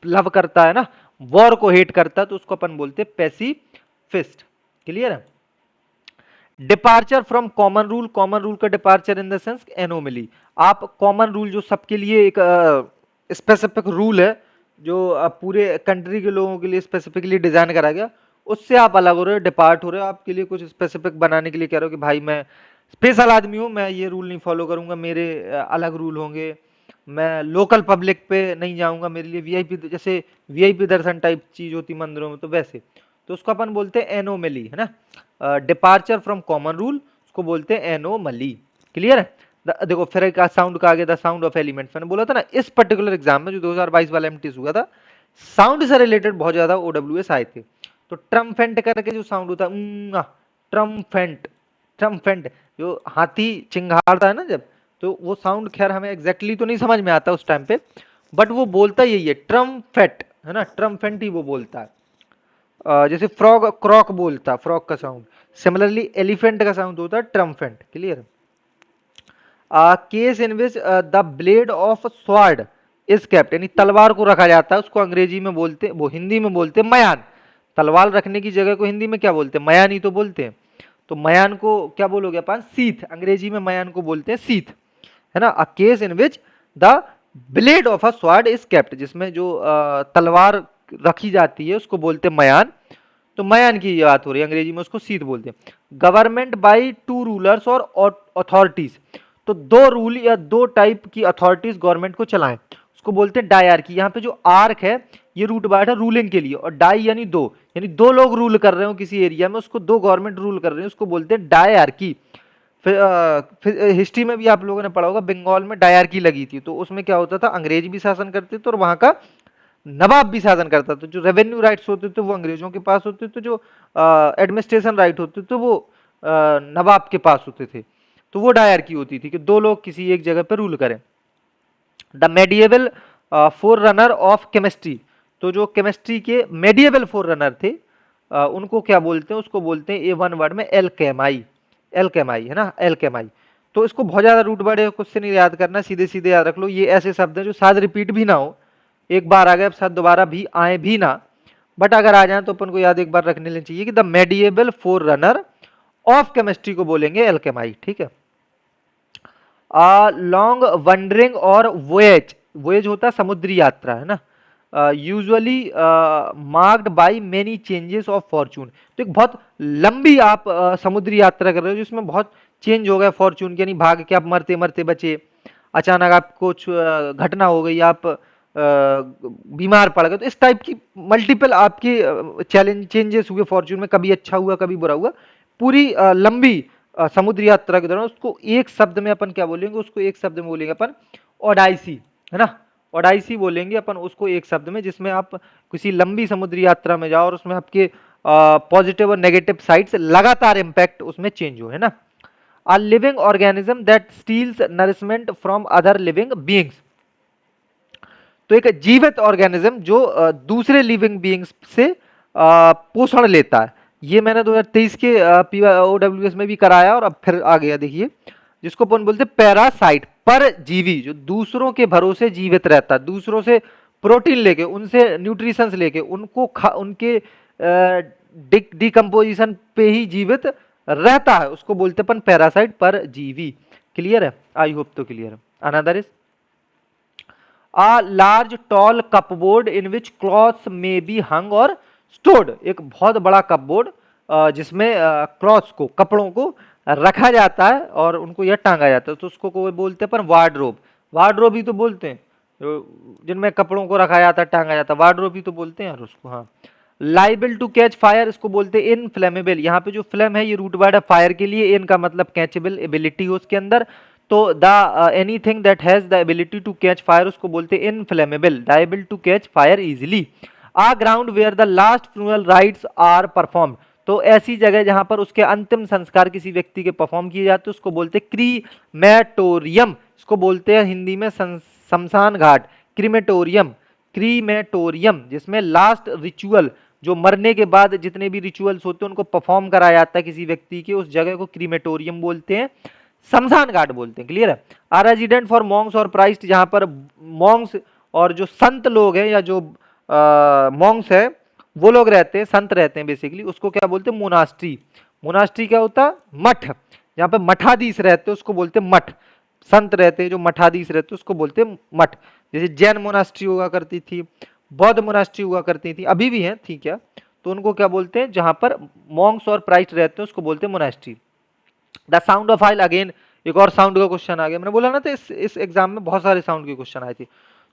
लव करता है ना, वॉर को हेट करता है, तो उसको अपन बोलते हैं पैसिफिस्ट। क्लियर है? Departure from common rule, common rule का departure in the sense anomaly, आप कॉमन रूल जो सबके लिए एक स्पेसिफिक रूल है, जो पूरे कंट्री के लोगों के लिए स्पेसिफिकली डिजाइन करा गया, उससे आप अलग हो रहे हो, डिपार्ट हो रहे हो, आपके लिए कुछ स्पेसिफिक बनाने के लिए कह रहे हो कि भाई मैं स्पेशल आदमी हूं, मैं ये रूल नहीं फॉलो करूंगा, मेरे अलग रूल होंगे, मैं लोकल पब्लिक पे नहीं जाऊंगा, मेरे लिए वीआईपी, जैसे वीआईपी दर्शन टाइप चीज होती मंदिरों में, तो वैसे, तो उसको अपन बोलते हैं एनोमली, है ना, डिपार्चर फ्रॉम कॉमन रूल, उसको बोलते हैं एनोमली। क्लियर है? देखो फिर एक साउंड का आगे, द साउंड ऑफ एलिमेंट्स, मैंने बोला था ना, इस पर्टिकुलर एग्जाम में जो 2022 वाला एमटीएस हुआ था, साउंड से रिलेटेड बहुत ज्यादा ओडब्ल्यूएस आए थे, तो ट्रम्फेंट करके जो साउंड होता है, ट्रम्फेंट, ट्रम्फेंट, जो हाथी चिंगारता है ना जब, तो वो साउंड खैर हमें एग्जैक्टली तो नहीं समझ में आता उस टाइम पे, बट वो बोलता यही है, ट्रम्फेट, है ना, ट्रम्फेंट ही वो बोलता है। जैसे फ्रॉग क्रॉक बोलता, फ्रॉग का साउंड, सिमिलरली एलिफेंट का साउंड होता है trumpet. Clear? Case in which the blade of sword is kept, यानी तलवार को रखा जाता है, उसको अंग्रेजी में बोलते, वो हिंदी में बोलते हैं मयान, तलवार रखने की जगह को हिंदी में क्या बोलते हैं, मयान ही तो बोलते हैं, तो मयान को क्या बोलोगे अपन, सीथ, अंग्रेजी में मयान को बोलते हैं सीथ, है ना। A case in which the blade of a sword is kept, जिसमें जो तलवार रखी जाती है उसको बोलते हैं मयान, तो मयान की बात हो रही है, अंग्रेजी में उसको सीध बोलते हैं। गवर्नमेंट बाय टू रूलर्स और अथॉरिटीज, तो दो रूल या दो टाइप की अथॉरिटीज गवर्नमेंट को चलाएं, उसको बोलते हैं डायआर्की। यहाँ पे जो आर्क है ये रूट वर्ड है रूलिंग के लिए, और डाई यानी दो, यानी दो लोग रूल कर रहे हो किसी एरिया में, उसको दो गवर्नमेंट रूल कर रहे हैं, उसको बोलते हैं डायआर्की। फिर हिस्ट्री में भी आप लोगों ने पढ़ा होगा, बंगाल में डायआर्की लगी थी, तो उसमें क्या होता था, अंग्रेज भी शासन करते थे और वहां का नवाब भी शासन करता था। जो रेवेन्यू राइट्स होते थे वो अंग्रेजों के पास होते थे, जो एडमिनिस्ट्रेशन राइट होते थे वो नवाब के पास होते थे। तो वो डायआर्की होती थी कि दो लोग किसी एक जगह पर रूल करें। The medieval four runner of chemistry, तो जो केमिस्ट्री के मेडिएवल फोर रनर थे उनको क्या बोलते हैं, उसको बोलते हैं ए वन वर्ड में एल्केमाई। एल्केमाई है ना, एल्केमाई। तो इसको बहुत ज्यादा रूट वर्ड है, क्वेश्चन नहीं याद करना, सीधे सीधे याद रख लो। ये ऐसे शब्द हैं जो शायद रिपीट भी ना हो, एक बार आ गए अब शायद दोबारा भी आए भी ना, बट अगर आ जाए तो अपन को याद एक बार रखने लेना चाहिए कि the medieval four runner of chemistry को बोलेंगे एल्केमाई। ठीक है। लॉन्ग वंडरिंग और वोएज, वोएज होता है समुद्री यात्रा है ना, usually marked by many changes of Fortune. तो एक बहुत लंबी आप समुद्री यात्रा कर रहे हो जिसमें बहुत चेंज हो गया फॉर्चून के, यानी भाग के आप मरते मरते बचे, अचानक आपको कुछ घटना हो गई, आप बीमार पड़ गए, तो इस टाइप की मल्टीपल आपके चैलेंज चेंजेस हुए फॉर्चून में, कभी अच्छा हुआ कभी बुरा हुआ, पूरी लंबी समुद्री यात्रा के दौरान। उसको एक शब्द में अपन क्या बोलेंगे, उसको एक शब्द में बोलेंगे अपन ओडाइसी, है ना, ओडाइसी बोलेंगे अपन उसको एक शब्द में, जिसमें आप किसी लंबी समुद्री यात्रा में जाओ और उसमें आपके पॉजिटिव और नेगेटिव साइड्स लगातार इंपैक्ट उसमें चेंज हो, है ना। A living organism that steals nourishment from other living beings, तो एक जीवित ऑर्गेनिज्म जो दूसरे लिविंग बीइंग्स से पोषण लेता है। ये मैंने 2023 के POWS में भी कराया और अब फिर आ गया, देखिए, जिसको अपन बोलते हैं पैरासाइट, परजीवी, जो दूसरों के भरोसे जीवित रहता है, दूसरों से प्रोटीन लेके, उनसे न्यूट्रिशंस लेके, उनको उनके डिकम्पोजिशन पे ही जीवित रहता है, उसको बोलते अपन पैरासाइट, परजीवी। क्लियर है? आई होप तो क्लियर है। Another is a large tall cupboard in which cloths may be hung or stored, एक बहुत बड़ा कपबोर्ड जिसमें क्लॉथ्स को, कपड़ों को रखा जाता है और उनको यह टांगा जाता है, तो उसको कोई बोलते हैं अपन वार्डरोब। वार्डरोब ही तो बोलते हैं जिनमें कपड़ों को रखा जाता है, टांगा जाता है, वार्डरोब ही तो बोलते हैं यार उसको। हाँ, लाइबल टू कैच फायर, इसको बोलते हैं इनफ्लेमेबल। यहाँ पे जो फ्लेम है ये रूट वर्ड है फायर के लिए, इन का मतलब कैचेबल, एबिलिटी हो उसके अंदर, तो the anything that has the ability to catch fire उसको बोलते हैं inflammable, liable to catch fire easily. A ground where the last funeral rites are performed, तो ऐसी जगह जहां पर उसके अंतिम संस्कार किसी व्यक्ति के परफॉर्म किए जाते हैं उसको बोलते हैं क्रीमेटोरियम, इसको बोलते हैं हिंदी में शमशान घाट, क्रीमेटोरियम। क्रीमेटोरियम जिसमें लास्ट रिचुअल, जो मरने के बाद जितने भी रिचुअल्स होते हैं उनको परफॉर्म कराया जाता है किसी व्यक्ति के, उस जगह को क्रीमेटोरियम बोलते हैं, शमशान घाट बोलते हैं। क्लियर है? आ रेजिडेंट फॉर मॉन्क्स और प्राइस्ट, जहां पर मॉन्क्स और जो संत लोग हैं या जो मॉन्क्स है वो लोग रहते हैं, संत रहते हैं बेसिकली, उसको क्या बोलते हैं, मोनास्ट्री। मोनास्ट्री क्या होता है? मठ, जहां पे मठाधीश रहते हैं उसको बोलते हैं मठ। संत रहते हैं जो मठाधीश रहते हैं उसको बोलते हैं मठ। जैसे जैन मोनास्ट्री हुआ करती थी, बौद्ध मोनास्ट्री हुआ करती थी, अभी भी है, ठीक है, तो उनको क्या बोलते हैं, जहां पर मॉन्क्स और प्राइस्ट रहते हैं उसको बोलते हैं monastery. The sound of owl, again एक और साउंड का क्वेश्चन आ गया, मैंने बोला ना था इस एग्जाम में बहुत सारे साउंड के क्वेश्चन आए थे।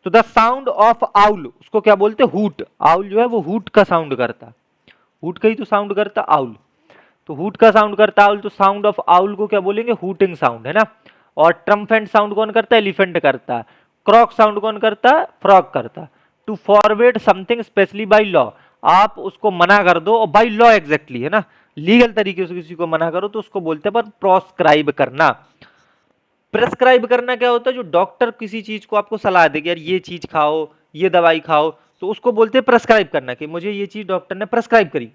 तो द साउंड ऑफ आउल उसको क्या बोलते हैं, हूट। आउल जो है वो हूट का साउंड करता, हूट का ही तो साउंड करता आउल, तो हूट का साउंड करता आउल, तो साउंड ऑफ आउल को क्या बोलेंगे, हूटिंग साउंड, है ना। और ट्रम्पेट साउंड कौन करता है, एलिफेंट करता है। क्रॉक साउंड कौन करता है, फ्रॉग करता है। To forward something specially by law, आप उसको मना कर दो, और बाय लॉ एग्जैक्टली, है ना, लीगल तरीके से किसी को मना करो तो उसको बोलते हैं पर प्रोस्क्राइब करना। प्रेस्क्राइब करना क्या होता है, जो डॉक्टर किसी चीज को आपको सलाह दे कि यार ये चीज खाओ, ये दवाई खाओ, तो उसको बोलते हैं प्रेस्क्राइब करना, कि मुझे ये चीज डॉक्टर ने प्रेस्क्राइब करी।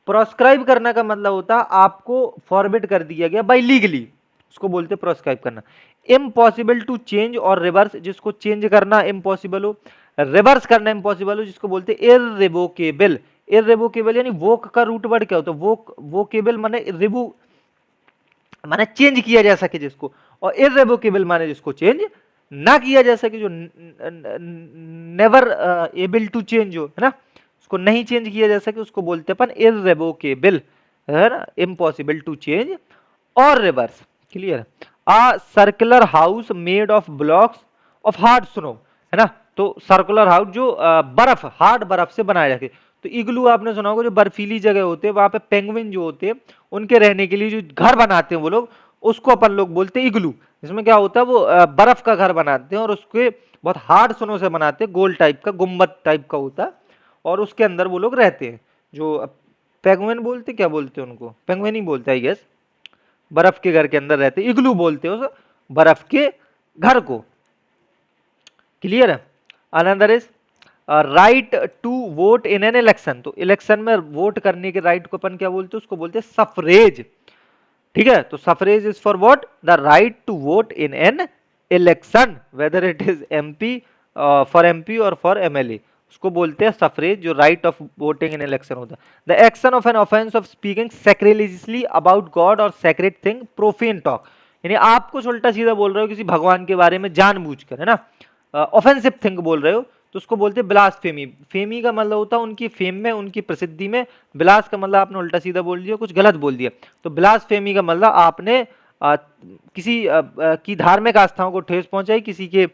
प्रोस्क्राइब करना का मतलब होता है आपको फॉरवर्ड कर दिया गया बाय लीगली, उसको बोलते हैं प्रोस्क्राइब करना। इम्पॉसिबल टू चेंज और रिवर्स, जिसको चेंज करना इम्पॉसिबल हो, रिवर्स करना इम्पॉसिबल हो, जिसको बोलते हैं इररिवोकेबल। इररिवोकेबल यानी वोक का रूट वर्ड क्या होता है, वोकेबल माने रिवू माने चेंज किया जा सके जिसको, और इररिवोकेबल माने जिसको चेंज ना किया जा सके, जो नेवर एबल टू चेंज हो, है ना, उसको नहीं चेंज किया जा सके उसको बोलते हैं अपन इररिवोकेबल, है ना, इम्पॉसिबल टू चेंज और reverse. Clear? A circular house made of blocks of hard snow, है ना, तो सर्कुलर हाउस जो बर्फ, हार्ड बर्फ से बनाए जाते। तो इग्लू आपने सुना होगा, जो बर्फीली जगह होते हैं वहां पे पेंगुइन जो होते हैं उनके रहने के लिए जो घर बनाते हैं वो लोग, उसको अपन लोग बोलते हैं इग्लू। इसमें क्या होता है, वो बर्फ का घर बनाते हैं और उसके बहुत हार्ड सुनों से बनाते हैं, गोल टाइप का, गुम्बद टाइप का होता है, और उसके अंदर वो लोग रहते हैं। जो पेंगुइन बोलते, क्या बोलते हैं उनको, पेंगुइन ही बोलते हैं आई गेस। बर्फ के घर के अंदर रहते, इग्लू बोलते हैं उस बर्फ के घर को। क्लियर है। Another is right to vote in an election. तो इलेक्शन में वोट करने के राइट को अपन क्या बोलते हैं, उसको बोलते हैं सफरेज। ठीक है, तो suffrage is for what, the right to vote in an election, whether it is MP, for MP और फॉर एमएलए, उसको बोलते हैं सफरेज, जो right of voting in election होता है। The action of an offence of speaking sacrilegiously about god और sacred thing, profane talk, यानी आप कुछ उल्टा सीधा बोल रहे हो किसी भगवान के बारे में जानबूझकर, है ना, ऑफेंसिव थिंग बोल रहे हो, तो उसको बोलते हैं ब्लास्फेमी। फेमी का मतलब होता है उनकी फेम में, उनकी प्रसिद्धि में। ब्लास का मतलब आपने उल्टा सीधा बोल दिया, कुछ गलत बोल दिया। तो ब्लास्फेमी का मतलब आपने किसी की धार्मिक आस्थाओं को ठेस पहुंचाई, किसी के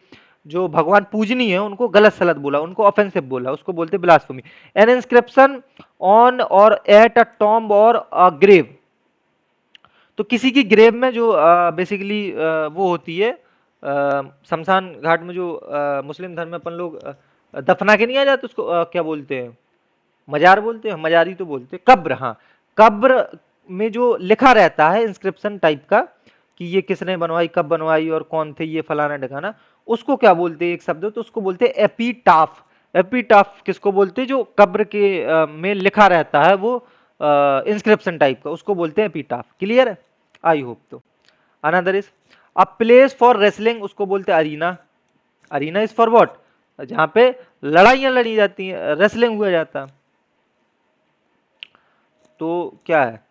जो भगवान पूजनीय है उनको गलत सलत बोला, उनको ऑफेंसिव बोला, उसको बोलते हैं ब्लास्फेमी। एन इंस्क्रिप्शन ऑन और एट अ टॉम्ब और अ ग्रेव, तो किसी की ग्रेव में जो बेसिकली वो होती है, शमशान घाट में जो मुस्लिम धर्म में अपन लोग दफना के नहीं आ जाते, उसको क्या बोलते हैं, मजार बोलते हैं, मजारी तो बोलते हैं, कब्र। हाँ, कब्र में जो लिखा रहता है इंस्क्रिप्शन टाइप का, कि ये किसने बनवाई, कब बनवाई और कौन थे ये, फलाना ढकाना, उसको क्या बोलते हैं, एक शब्द तो उसको बोलते हैं एपीटाफ। एपीटाफ किसको बोलते हैं, जो कब्र के में लिखा रहता है वो इंस्क्रिप्शन टाइप का, उसको बोलते हैं एपीटाफ। क्लियर है, आई होप। तो another is a place for wrestling, उसको बोलते हैं arena. Arena is for what, जहां पे लड़ाइयां लड़ी जाती हैं, रेसलिंग हुआ जाता है। तो क्या है,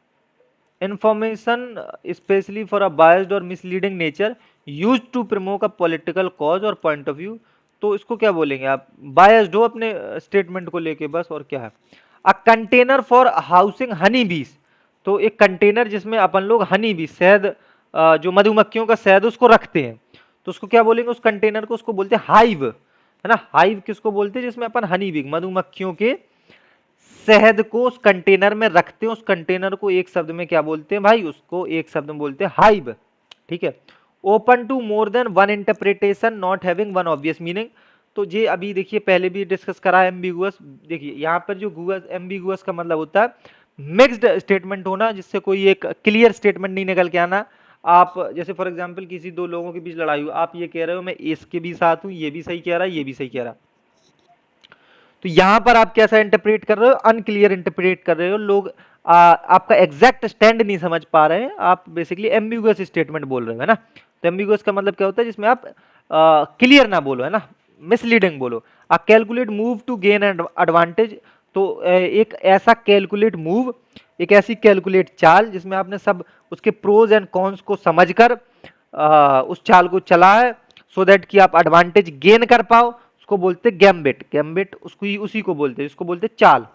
information specially for a biased और misleading nature use to promote a political cause और पॉइंट ऑफ व्यू। तो इसको क्या बोलेंगे आप, बायस्ड हो अपने स्टेटमेंट को लेके बस, और क्या है। A container for housing Honey बीज, तो एक कंटेनर जिसमें अपन लोग हनी बी, शहद, जो मधुमक्खियों का शहद उसको रखते हैं, तो उसको क्या बोलेंगे, उस कंटेनर को उसको बोलते हैं हाइव, है ना। हाइव किसको बोलते हैं, जिसमें अपन हनी बी, मधुमक्खियों के शहद को उस कंटेनर में रखते हैं, उस कंटेनर को एक शब्द में क्या बोलते हैं भाई, उसको एक शब्द में बोलते हैं हाइव। ठीक है। Open to more than one interpretation not having one obvious meaning, तो ये अभी देखिए पहले भी डिस्कस करा है, एम्बिगुअस। देखिए यहाँ पर जो गुअस, एम्बिगुअस का मतलब होता है मिक्स्ड स्टेटमेंट होना, जिससे कोई एक क्लियर स्टेटमेंट नहीं निकल के आना। आप जैसे फॉर एग्जांपल किसी दो लोगों के बीच लड़ाई हो, आप ये कह रहे हो मैं इसके भी साथ हूं, ये भी सही कह रहा है, ये भी सही कह रहा है, तो यहां पर आप कैसा इंटरप्रेट कर रहे हो, अनक्लियर इंटरप्रेट कर रहे हो। लोग आपका एग्जैक्ट स्टैंड नहीं समझ पा रहे हैं, आप बेसिकली एम्बिगुअस स्टेटमेंट बोल रहे हो, है ना। तो एम्बिगुअस का मतलब क्या होता है, जिसमें आप क्लियर ना बोलो, है ना, मिसलीडिंग बोलो। A calculate move to gain advantage, तो एक ऐसा कैलकुलेट मूव, एक ऐसी कैलकुलेट चाल जिसमें आपने सब उसके प्रोज एंड कॉन्स को समझकर उस चाल को चला है, सो दैट कि आप एडवांटेज गेन कर पाओ, उसको बोलते हैं गैम्बिट। गैम्बिट उसको उसी को बोलते हैं, इसको बोलते हैं चाल।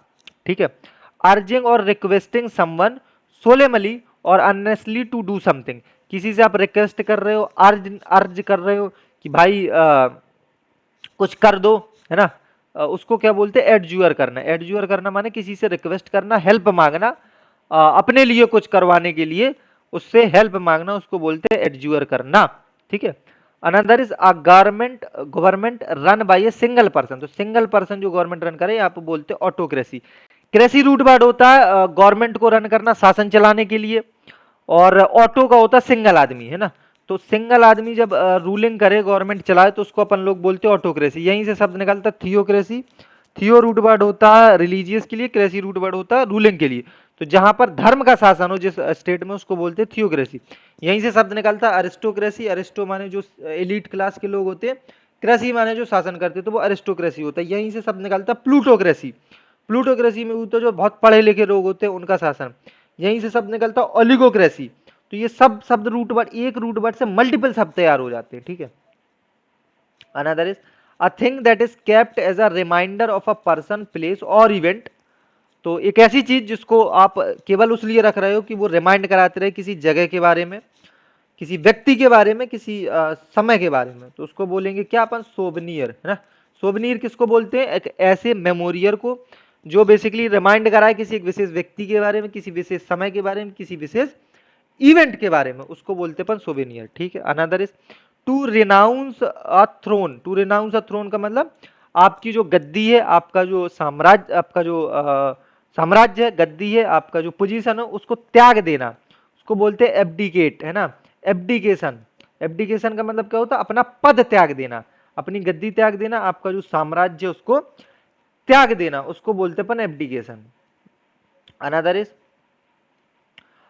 ठीक है। अर्जिंग और रिक्वेस्टिंग समवन सोलेमली और अननेसली टू डू समथिंग, किसी से आप रिक्वेस्ट कर रहे हो, अर्ज अर्ज कर रहे हो कि भाई कुछ कर दो, है ना, उसको क्या बोलते हैं, एडज्यूअर करना। एडज्यूअर करना माने किसी से रिक्वेस्ट करना, हेल्प मांगना, अपने लिए कुछ करवाने के लिए उससे हेल्प मांगना, उसको बोलते हैं एडज्यूअर करना। ठीक है। Another is a government run by a single person, तो सिंगल पर्सन जो गवर्नमेंट रन करे आप बोलते हैं ऑटोक्रेसी। क्रेसी रूट वर्ड होता है गवर्नमेंट को रन करना, शासन चलाने के लिए, और ऑटो का होता है सिंगल आदमी, है ना। तो सिंगल आदमी जब रूलिंग करे, गवर्नमेंट चलाए, तो उसको अपन लोग बोलते हैं ऑटोक्रेसी। यहीं से शब्द निकलता है थियोक्रेसी। थियो रूट वर्ड होता है रिलीजियस के लिए, क्रेसी रूट वर्ड होता है रूलिंग के लिए। तो जहां पर धर्म का शासन हो जिस स्टेट में, उसको बोलते हैं थियोक्रेसी। यहीं से शब्द निकलता है अरिस्टोक्रेसी। अरिस्टो माने जो एलिट क्लास के लोग होते हैं, क्रेसी माने जो शासन करते, तो वो अरिस्टोक्रेसी होता है। यहीं से शब्द निकलता है प्लूटोक्रेसी। प्लूटोक्रेसी में तो जो बहुत पढ़े लिखे लोग होते हैं उनका शासन। यहीं से शब्द निकलता है ओलिगोक्रेसी। तो ये सब शब्द रूट वर्ड, एक रूट वर्ड से मल्टीपल शब्द तैयार हो जाते हैं। ठीक है। Another is a thing that is kept as a reminder of a person, place और इवेंट, तो एक ऐसी चीज जिसको आप केवल उसलिए रख रहे हो कि वो रिमाइंड कराते रहे किसी जगह के बारे में, किसी व्यक्ति के बारे में, किसी समय के बारे में, तो उसको बोलेंगे क्या अपन, सोवनियर, है ना। सोवेनियर किसको बोलते हैं? एक ऐसे मेमोरियर को जो बेसिकली रिमाइंड कराए किसी एक विशेष व्यक्ति के बारे में, किसी विशेष समय के बारे में, किसी विशेष इवेंट के बारे में, उसको बोलते हैं अपन सोवेनियर। ठीक है। Another is to renounce a throne. To renounce a throne का मतलब आपकी जो गद्दी है, आपका जो साम्राज्य, आपका जो साम्राज्य है, गद्दी है, आपका जो पोजीशन है, उसको त्याग देना, उसको बोलते हैं एब्डिकेट, है ना। एब्डिकेशन, एब्डिकेशन का मतलब क्या होता है? अपना पद त्याग देना, अपनी गद्दी त्याग देना, आपका जो साम्राज्य उसको त्याग देना, उसको बोलते अपन abdication. Another is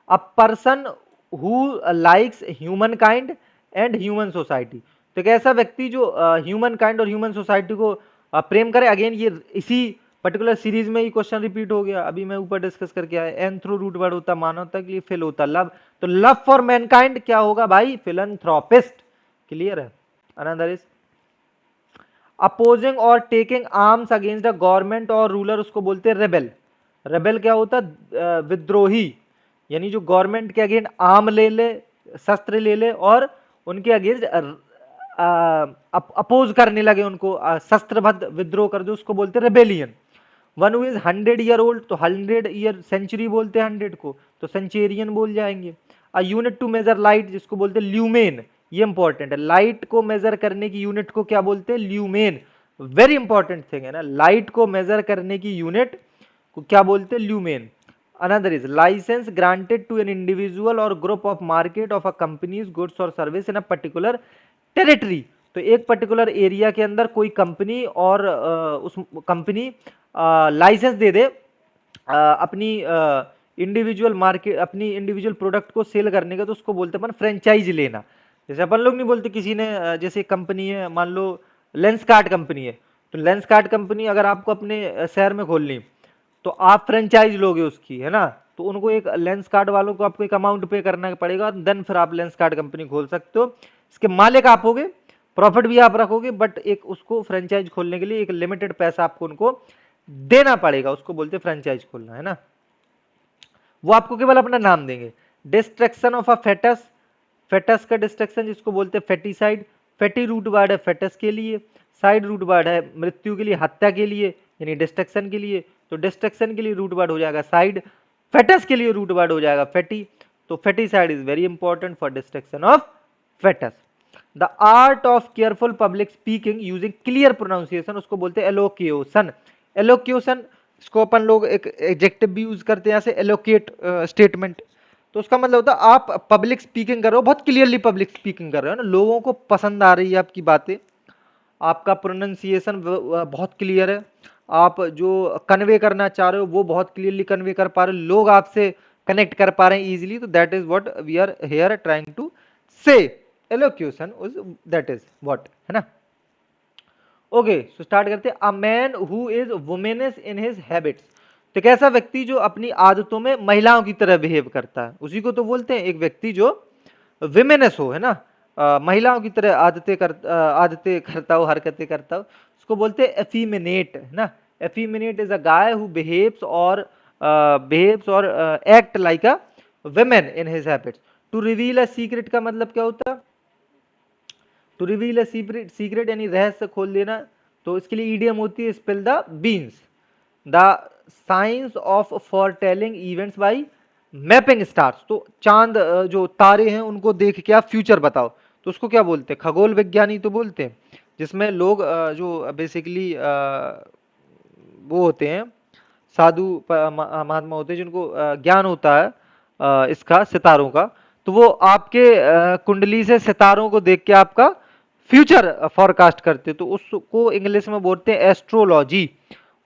a person who likes humankind and human society. तो एक ऐसा व्यक्ति जो ह्यूमन काइंड और ह्यूमन सोसाइटी को प्रेम करे। अगेन ये इसी पर्टिकुलर सीरीज में ये क्वेश्चन रिपीट हो गया, अभी मैं ऊपर डिस्कस करके आया। एंथ्रो रूट वर्ड होता मानवता के लिए, फिल होता लव, तो लव फॉर मैनकाइंड क्या होगा भाई? फिलैंथ्रोपिस्ट। क्लियर है। अनदर इज अपोजिंग और taking arms against the government और रूलर, उसको बोलते हैं रेबेल। रेबेल क्या होता है? विद्रोही, यानी जो गवर्नमेंट के अगेंस्ट आर्म ले ले, शस्त्र ले ले और उनके अगेंस्ट अपोज करने लगे, उनको शस्त्रबद्ध विद्रोह कर दो, उसको बोलते हैं rebellion. One who is 100 year old, तो 100 ईयर, सेंचुरी बोलते हैं 100 को, तो सेंचुरियन बोल जाएंगे। A unit to measure light, जिसको बोलते हैं ल्यूमेन, ये इंपॉर्टेंट है। लाइट को मेजर करने की यूनिट को क्या बोलते हैं? ल्यूमेन। वेरी इंपॉर्टेंट थिंग है ना, लाइट को मेजर करने की यूनिट को क्या बोलते हैं? Lumen. Another is licence granted to an individual और group of market of a companies goods और service in a particular territory. तो एक पर्टिकुलर एरिया के अंदर कोई कंपनी और उस कंपनी लाइसेंस दे दे अपनी इंडिविजुअल मार्केट, अपनी इंडिविजुअल प्रोडक्ट को सेल करने का, तो उसको बोलते हैं अपन फ्रेंचाइज लेना। जैसे अपन लोग नहीं बोलते किसी ने जैसे कंपनी है, मान लो लेंस कार्ड कंपनी है, तो लेंस कार्ड कंपनी अगर आपको अपने शहर में खोलनी, तो आप फ्रेंचाइज लोगे उसकी, है ना। तो उनको एक लेंस कार्ड वालों को आपको एक अमाउंट पे करना पड़ेगा, देन फिर आप लेंस कार्ड कंपनी खोल सकते हो। इसके मालिक आप होगे, प्रॉफिट भी आप रखोगे, बट एक उसको फ्रेंचाइज खोलने के लिए एक लिमिटेड पैसा आपको उनको देना पड़ेगा, उसको बोलते हैं फ्रेंचाइज खोलना, है ना। वो आपको केवल अपना नाम देंगे। Destruction of a foetus, foetus का डिस्ट्रक्शन जिसको बोलते हैं फेटिसाइड। फेटी रूट वर्ड है फेटस के लिए, साइड रूट वर्ड है मृत्यु के लिए, हत्या के लिए, यानी डिस्ट्रक्शन के लिए। तो डिस्ट्रक्शन के लिए रूट वर्ड हो जाएगा साइड, फेटस के लिए रूट वर्ड हो जाएगा फेटी। तो foeticide is very important for destruction of foetus. The art of careful public speaking using clear pronunciation, उसको बोलते हैं एलोक्यूशन। एलोक्यूशन, इसको अपन लोग एक एडजेक्टिव भी यूज करते हैं, जैसे एलोकेट स्टेटमेंट। तो उसका मतलब होता है आप पब्लिक स्पीकिंग कर रहे हो, बहुत क्लियरली पब्लिक स्पीकिंग कर रहे हो ना, लोगों को पसंद आ रही है आपकी बातें, आपका प्रोनाउंसिएशन बहुत क्लियर है, आप जो कन्वे करना चाह रहे हो वो बहुत क्लियरली कन्वे कर पा रहे हो, लोग आपसे कनेक्ट कर पा रहे हैं इजीली। तो that is what we are here trying to say. Elocution that is what, है ना। ओके, सो स्टार्ट करते हैं। A man who is womanish in his habits, तो कैसा व्यक्ति जो अपनी आदतों में महिलाओं की तरह बिहेव करता है, उसी को तो बोलते हैं एक व्यक्ति जो विमेनस हो, है ना। महिलाओं की तरह आदतें करता हो, हरकतें करता हो, उसको बोलते हैं एफीमिनेट, है ना। Effeminate is a guy who behaves और act like a women in his habits. To reveal a secret का मतलब क्या होता है? टू रिवील अ सीक्रेट यानी रहस्य खोल देना। तो इसके लिए ईडियम होती है spill the beans. The science of for telling events by mapping stars, तो चांद जो तारे हैं उनको देख के आप फ्यूचर बताओ, तो उसको क्या बोलते हैं? खगोल विज्ञानी तो बोलते हैं। जिसमें लोग जो बेसिकली वो होते हैं, साधु महात्मा होते हैं, जिनको ज्ञान होता है इसका, सितारों का, तो वो आपके कुंडली से सितारों को देख के आपका फ्यूचर फॉरकास्ट करते, तो उसको इंग्लिश में बोलते हैं एस्ट्रोलॉजी।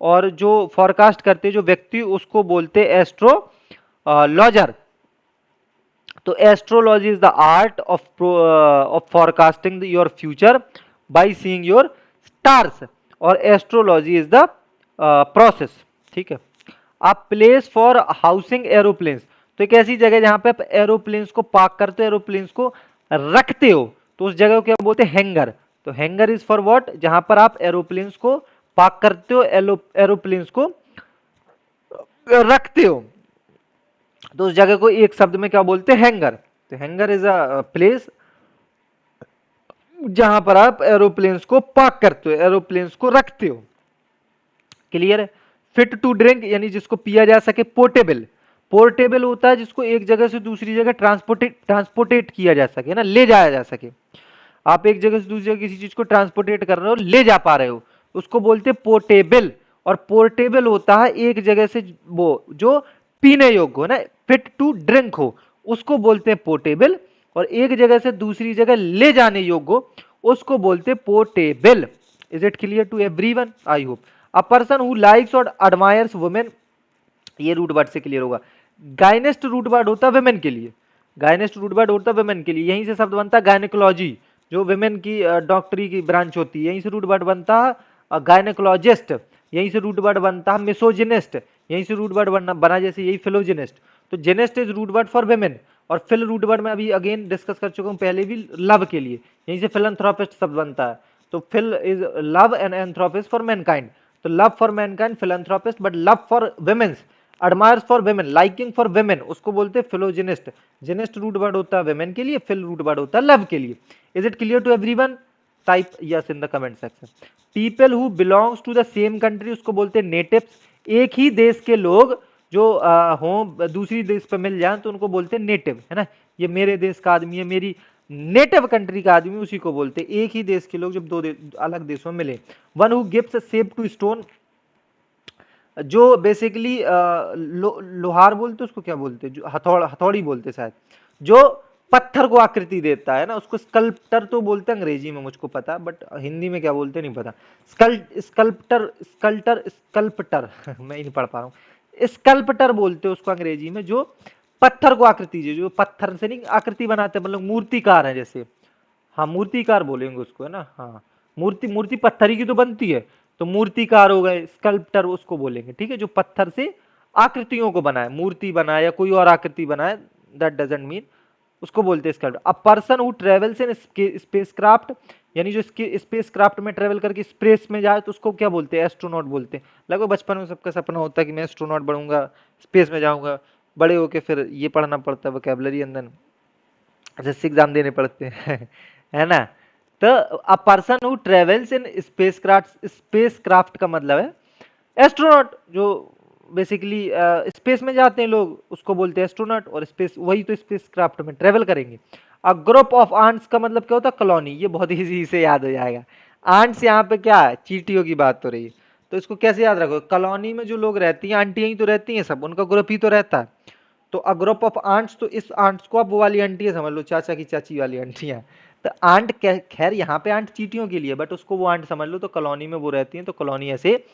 और जो फॉरकास्ट करते जो व्यक्ति, उसको बोलते हैं एस्ट्रोलॉजर। तो astrology is the art of forecasting your future by seeing your stars, और एस्ट्रोलॉजी इज द प्रोसेस। ठीक है। आप प्लेस फॉर हाउसिंग एरोप्लेन्स, तो एक ऐसी जगह जहां पे आप एरोप्लेन्स को पार्क करते हो, एरोप्लेन्स को रखते हो, तो उस जगह को क्या बोलते हैं? हैंगर। तो हैंगर इज फॉर व्हाट? जहां पर आप एरोप्लेन्स को पार्क करते हो, एरोप्लेन्स को रखते हो, तो उस जगह को एक शब्द में क्या बोलते हैं? हैंगर। तो हैंगर इज अ प्लेस जहां पर आप एरोप्लेन्स को पार्क करते हो, एरोप्लेन्स को रखते हो। क्लियर है। फिट टू ड्रिंक यानी जिसको पिया जा सके। पोर्टेबल, पोर्टेबल होता है जिसको एक जगह से दूसरी जगह ट्रांसपोर्टेट किया जा सके ना, ले जाया जा सके। आप एक जगह से दूसरी जगह किसी चीज को ट्रांसपोर्टेट कर रहे हो, ले जा पा रहे हो, उसको बोलते हैं पोर्टेबल। और पोर्टेबल होता है एक जगह से वो जो पीने योग्य हो ना, फिट टू ड्रिंक हो, उसको बोलते हैं पोर्टेबल। और एक जगह से दूसरी जगह ले जाने योग्य हो, उसको बोलते हैं portable. Is it clear to everyone? I hope. A person who likes और एडमायर्स वुमेन, ये रूट वर्ड से क्लियर होगा। गायनेस्ट रूट वर्ड होता है वुमेन के लिए, गायनेस्ट रूट वर्ड होता है वुमेन के लिए। यहीं से शब्द बनता है गायनेकोलॉजी, जो वुमेन की डॉक्टरी की ब्रांच होती है, यहीं से रूट वर्ड बनता है गायनेकोलॉजिस्ट। यहीं से रूट वर्ड बनता है मिसोजिनिस्ट, यहीं से रूट वर्ड बना जैसे यही फिलोजिनिस्ट। तो gynist is root word for women. और फिल रूट वर्ड में अभी अगेन डिस्कस कर चुका हूं पहले भी, लव के लिए, यहीं से फिलैंथ्रोपिस्ट शब्द बनता है। तो phil is love and anthropist for mankind. तो love for mankind philanthropist, but love for womens, admires for women, liking for women, उसको बोलते हैं फिलोजिनिस्ट। जेनिस्ट रूट वर्ड होता है वुमेन के लिए, फिल रूट वर्ड होता है लव के लिए। Is it clear to everyone? Type yes in the comment section. People who belongs to the same country, उसको बोलते हैं नेटिव्स। एक ही देश के लोग जो हो दूसरी देश पे मिल जाए तो उनको बोलते हैं नेटिव, है ना। ये मेरे देश का आदमी है, मेरी नेटिव कंट्री का आदमी, उसी को बोलते हैं। एक ही देश के लोग जब दो अलग देशों में मिले। One who gives shape to stone, जो बेसिकली लोहार बोलते उसको क्या बोलते, जो हथौड़ी बोलते शायद, जो पत्थर को आकृति देता है ना, उसको स्कल्प्टर तो बोलते हैं अंग्रेजी में, मुझको पता, बट हिंदी में क्या बोलते नहीं पता। स्कल्प्टर मैं ही नहीं पढ़ पा रहा हूँ। स्कल्प्टर बोलते हैं उसको अंग्रेजी में, जो पत्थर को आकृति जो पत्थर से नहीं आकृति बनाते, मतलब मूर्तिकार है जैसे। हाँ मूर्तिकार बोलेंगे उसको, है ना। हाँ मूर्ति, मूर्ति पत्थर ही की तो बनती है, तो मूर्तिकार हो गए, स्कल्प्टर उसको बोलेंगे, ठीक है, जो पत्थर से आकृतियों को बनाए, मूर्ति बनाए या कोई और आकृति बनाए, दैट डजंट मीन, उसको बोलते हैं sculptor. A person who travels in spacecraft, यानी जो स्पेसक्राफ्ट में ट्रेवल करके स्पेस में जाए तो उसको क्या बोलते हैं? एस्ट्रोनॉट बोलते हैं। लगभग बचपन में सबका सपना होता है कि मैं एस्ट्रोनॉट बनूंगा, स्पेस में जाऊंगा। बड़े होके फिर ये पढ़ना पड़ता है वोकैबुलरी, अंदर एसएससी एग्जाम देने पड़ते हैं है ना। तो अ person who travels in spacecraft का मतलब है एस्ट्रोनॉट, जो बेसिकली स्पेस में जाते हैं लोग, उसको बोलते हैं एस्ट्रोनॉट। और स्पेस वही तो स्पेसक्राफ्ट में ट्रेवल करेंगे। अ ग्रुप ऑफ आंट्स का मतलब क्या होता है? कॉलोनी। ये बहुत इजी से याद हो जाएगा। आंट्स यहाँ पे क्या है? चींटियों की बात हो रही है, तो इसको कैसे याद रखो? कॉलोनी में जो लोग रहती हैं, आंटियां ही तो रहती हैं सब, उनका ग्रुप ही तो रहता है। तो अ ग्रुप ऑफ आंट्स, तो इस आंट्स को आप वो वाली आंटी है समझ लो, चाचा की चाची वाली आंटियां। तो आंट खैर यहाँ पे आंट चींटियों के लिए, बट उसको वो आंट समझ लो, तो कॉलोनी में वो रहती हैं, तो कॉलोनी ऐसे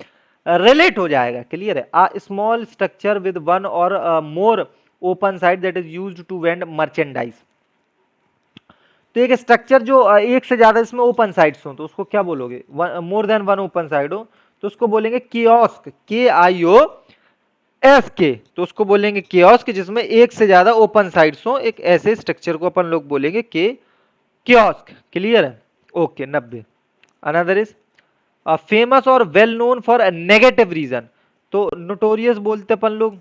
रिलेट हो जाएगा। क्लियर है। A small structure with one और more open side that is used to vend merchandise. तो एक स्ट्रक्चर जो एक से ज्यादा इसमें ओपन साइड्स हो, तो उसको क्या बोलोगे? मोर देन वन ओपन साइड हो तो उसको बोलेंगे कियोस्क, KIOSK। तो उसको बोलेंगे कियोस्क, जिसमें एक से ज्यादा ओपन साइड्स हो, एक ऐसे स्ट्रक्चर को अपन लोग बोलेंगे कियोस्क। क्लियर है? ओके 90। अनदर इज फेमस और well known for negative reason. तो नोटोरियस बोलते अपन लोग।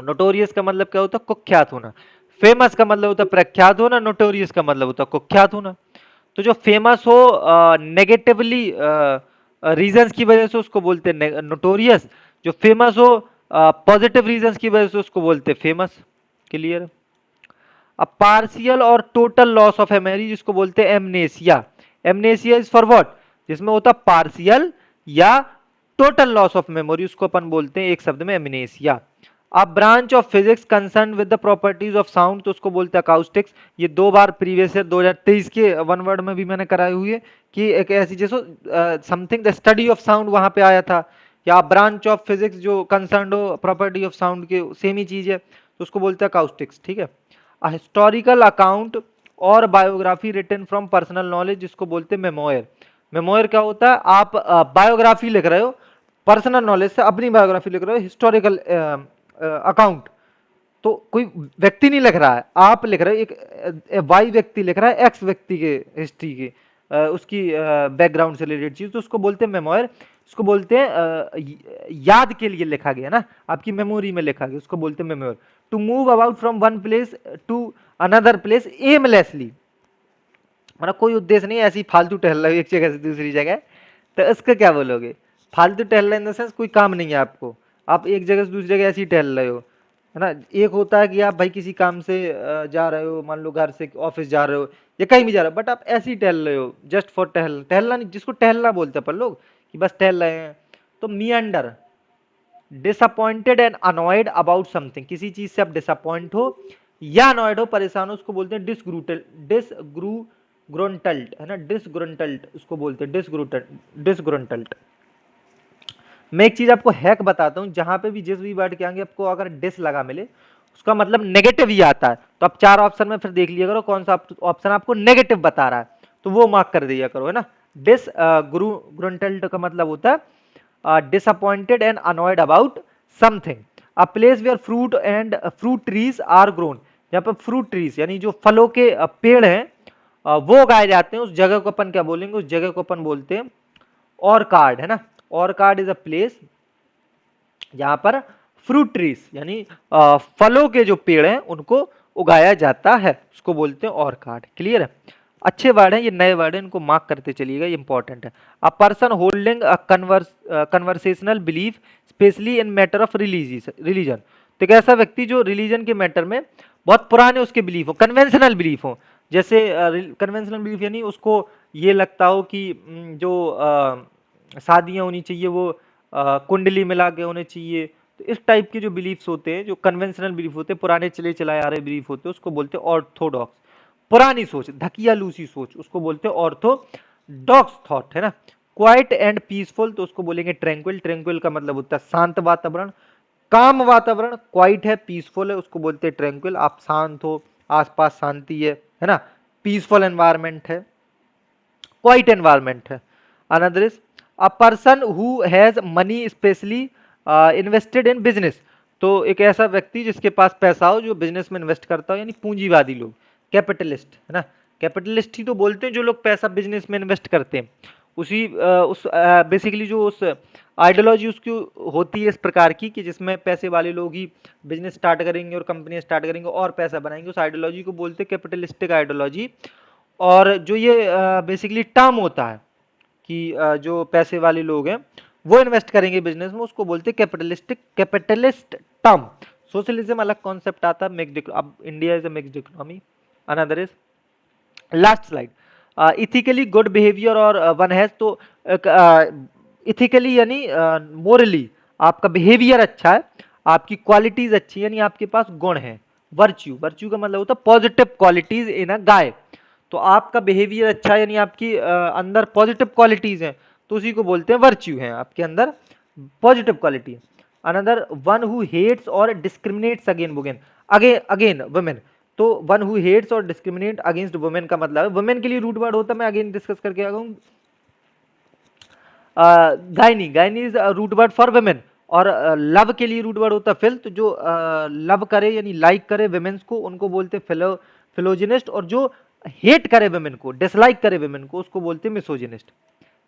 नोटोरियस का मतलब क्या होता है? कुख्यात होना। फेमस का मतलब होता है प्रख्यात होना, नोटोरियस का मतलब होता है कुख्यात होना। तो जो फेमस हो नेगेटिवली रीजंस की वजह से, उसको बोलते हैं नोटोरियस। जो फेमस हो पॉजिटिव रीजंस की वजह से, उसको बोलते हैं फेमस। क्लियर? अब पार्शियल और टोटल लॉस ऑफ मेमोरी, जिसको बोलते हैं amnesia. Amnesia is for what? जिसमें होता पार्शियल या टोटल लॉस ऑफ मेमोरी, उसको अपन बोलते हैं एक शब्द में एमनेसिया। अब branch of physics concern with the properties of sound, तो उसको बोलते हैं अकाउस्टिक्स। ये दो बार प्रीवियस ईयर 2023 के वन वर्ड में भी मैंने कराई हुई है, कि एक ऐसी जैसे something the study of sound वहां पे आया था, या ब्रांच ऑफ फिजिक्स जो कंसर्न हो प्रॉपर्टी ऑफ साउंड के, सेम ही चीज है, तो उसको बोलते हैं अकाउस्टिक्स। ठीक है। हिस्टोरिकल अकाउंट और biography written from personal knowledge, जिसको बोलते हैं मेमोयर। मेमोयर क्या होता है? आप बायोग्राफी लिख रहे हो, पर्सनल नॉलेज से अपनी बायोग्राफी लिख रहे हो। हिस्टोरिकल अकाउंट तो कोई व्यक्ति नहीं लिख रहा है, आप लिख रहे हो, एक वाई व्यक्ति लिख रहा है एक्स व्यक्ति के हिस्ट्री के, उसकी बैकग्राउंड से रिलेटेड चीज, तो उसको बोलते हैं मेमोयर। उसको बोलते हैं याद के लिए लिखा गया ना, आपकी मेमोरी में लिखा गया, उसको बोलते हैं memoir. To move about from one place to another place aimlessly, मतलब कोई उद्देश्य नहीं, ऐसे ही फालतू टहल रहे हो एक जगह से दूसरी जगह, तो इसका क्या बोलोगे? फालतू टहल रहे इन द सेंस कोई काम नहीं है आपको, आप एक जगह से दूसरी जगह ऐसे ही टहल रहे हो, है ना। एक होता है कि आप भाई किसी काम से जा रहे हो, मान लो घर से ऑफिस जा रहे हो या कहीं भी जा रहे हो, बट आप ऐसे ही टहल रहे हो जस्ट फॉर टहलना नहीं, जिसको टहलना बोलते हैं अपन लोग कि बस टहल रहे हैं। तो meander, disappointed and annoyed about something, किसी चीज से आप डिसअपॉइंट हो या अनॉयड हो, परेशान हो, उसको बोलते हैं डिसग्रुटल्ट, है ना, डिसग्रुटल्ट उसको बोलते हैं, डिसग्रुटल्ट। मैं एक चीज आपको हैक बताता हूं, जहां पे भी जिस भी वर्ड के आगे आपको अगर डिस लगा मिले उसका मतलब नेगेटिव ही आता है, तो आप 4 ऑप्शन में फिर देख लिया करो कौन सा ऑप्शन आपको नेगेटिव बता रहा है, तो वो मार्क कर दिया करो, है ना। डिसग्रुटल्ट का मतलब होता है disappointed and annoyed about something, a place where fruit trees are grown, यहाँ पर फ्रूट ट्रीज यानी जो फलों के पेड़ हैं वो उगाए जाते हैं, उस जगह को अपन क्या बोलेंगे, उस जगह को अपन बोलते हैं ऑर्कार्ड, है ना। ऑर्कार्ड इज अ प्लेस जहां पर फ्रूट ट्रीज यानी फलों के जो पेड़ हैं उनको उगाया जाता है, उसको बोलते हैं ऑर्कार्ड। क्लियर है? अच्छे वर्ड हैं, ये नए वर्ड हैं, इनको मार्क करते चलिएगा, ये इंपॉर्टेंट है। A person holding a conversational belief specially in matter of religion, तो एक ऐसा व्यक्ति जो रिलीजन के मैटर में बहुत पुराने उसके बिलीफ हो, कन्वेंशनल बिलीफ हो, जैसे कन्वेंशनल बिलीफ यानी उसको ये लगता हो कि जो शादियां होनी चाहिए वो कुंडली मिला के होने चाहिए, तो इस टाइप के जो बिलीफ्स होते हैं, जो कन्वेंशनल बिलीफ होते हैं, पुराने चले चलाए आ रहे बिलीफ होते हैं, उसको बोलते हैं ऑर्थोडॉक्स, पुरानी सोच, धकिया लूसी सोच, उसको बोलते हैं ऑर्थोडॉक्स थॉट, है ना। क्वाइट एंड पीसफुल, तो उसको बोलेंगे ट्रैंक्विल, ट्रैंक्विल का मतलब होता है शांत वातावरण, काम वातावरण, क्वाइट है, पीसफुल है, उसको बोलते हैं ट्रैंक्विल, आप शांत हो, आसपास शांति है ना, पीसफुल एनवायरमेंट है, क्वाइट एनवायरमेंट है। Another is a person who has money specially invested in business, तो एक ऐसा व्यक्ति जिसके पास पैसा हो, जो बिजनेस में इन्वेस्ट करता हो, यानी पूंजीवादी लोग, कैपिटलिस्ट, है ना। कैपिटलिस्ट ही तो बोलते हैं जो लोग पैसा बिजनेस में इन्वेस्ट करते हैं, उसी उस बेसिकली जो उस आइडियोलॉजी उसकी होती है इस प्रकार की कि जिसमें पैसे वाले लोग ही बिजनेस स्टार्ट करेंगे और कंपनी स्टार्ट करेंगे और पैसा बनाएंगे, उस आइडियोलॉजी को बोलते हैं कैपिटलिस्टिक आइडियोलॉजी। और जो ये बेसिकली टर्म होता है कि जो पैसे वाले लोग हैं वो इन्वेस्ट करेंगे बिजनेस में, उसको बोलते हैं कैपिटलिस्ट टर्म। सोशलिज्म अलग कॉन्सेप्ट आता है, मिक्स्ड, अब India is a mixed economy. Another is last slide, ethically good behaviour और वन हैज, तो इथिकली यानी मोरली आपका बिहेवियर अच्छा है, आपकी क्वालिटीज अच्छी है, यानी आपके पास गुण है, वर्च्यू, वर्च्यू का मतलब होता है पॉजिटिव क्वालिटीज इन अ गाय, तो आपका बिहेवियर अच्छा है यानी आपकी अंदर पॉजिटिव क्वालिटीज हैं, तो उसी को बोलते हैं वर्च्यू है, आपके अंदर positive quality. Another one who hates और डिस्क्रिमिनेट्स अगेन वुमेन, तो वन हु हेट्स और डिस्क्रिमिनेट अगेंस्ट वुमेन का मतलब है, वुमेन के लिए रूट वर्ड होता है, मैं अगेन डिस्कस करके आ गया हूँ, gyny, gyny is root word for women, और लव के लिए रूट वर्ड होता है फिल, तो जो लव करे यानी लाइक करे वुमेन्स को, उनको बोलते हैं फिलोजिनिस्ट, और जो हेट करे वुमेन को, डिसलाइक करे वुमेन को, उसको बोलते हैं मिसोजिनिस्ट।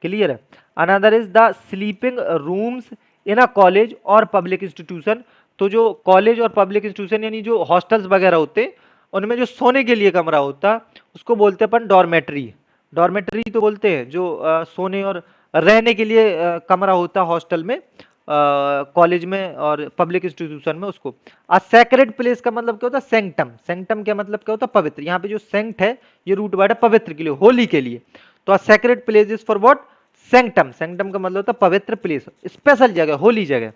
क्लियर है? Another is the sleeping rooms in a college और पब्लिक इंस्टीट्यूशन, तो जो कॉलेज और पब्लिक इंस्टीट्यूशन यानी जो हॉस्टल्स वगैरह होते हैं उनमें जो सोने के लिए कमरा होता है उसको बोलते हैं अपन डॉर्मेट्री, डॉर्मेट्री तो बोलते हैं जो सोने और रहने के लिए कमरा होता है हॉस्टल में, कॉलेज में और पब्लिक इंस्टीट्यूशन में, उसको। आ सैक्रेड प्लेस का मतलब क्या होता है? सेंक्टम, सेंक्टम क्या मतलब क्या होता है? पवित्र, यहाँ पे जो सेंक्ट है ये रूट वर्ड है पवित्र के लिए, होली के लिए, तो a sacred place is for what? Sanctum, sanctum का मतलब होता है पवित्र प्लेस, स्पेशल जगह, होली जगह।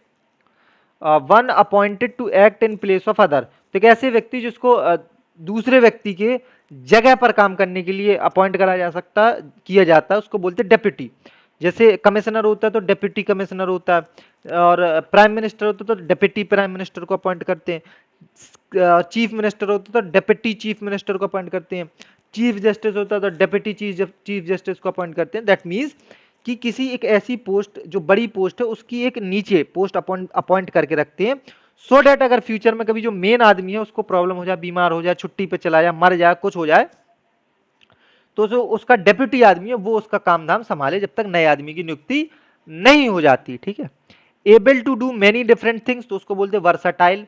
One appointed to act in place of other, तो एक ऐसे व्यक्ति जिसको दूसरे व्यक्ति के जगह पर काम करने के लिए अपॉइंट करा जा सकता, किया जाता है, उसको बोलते हैं डेप्यूटी। जैसे कमिश्नर होता है तो डेप्यूटी कमिश्नर होता है, और प्राइम मिनिस्टर होता है तो डेप्यूटी प्राइम मिनिस्टर को अपॉइंट करते हैं, चीफ मिनिस्टर होता है तो डेप्यूटी चीफ मिनिस्टर को अपॉइंट करते हैं, चीफ जस्टिस होता है तो डेप्यूटी चीफ जस्टिस को अपॉइंट करते हैं। दैट मीन्स कि किसी एक ऐसी पोस्ट जो बड़ी पोस्ट है उसकी एक नीचे पोस्ट अपॉइंट करके रखते हैं, सो डेट अगर फ्यूचर में कभी जो मेन आदमी है उसको प्रॉब्लम हो जाए, बीमार हो जाए, छुट्टी पे चला जाए, मर जाए, कुछ हो जाए, तो जो उसका डेप्यूटी आदमी है वो उसका काम धाम संभाले जब तक नए आदमी की नियुक्ति नहीं हो जाती। ठीक है? Able to do many different things, तो उसको बोलते हैं वर्साटाइल,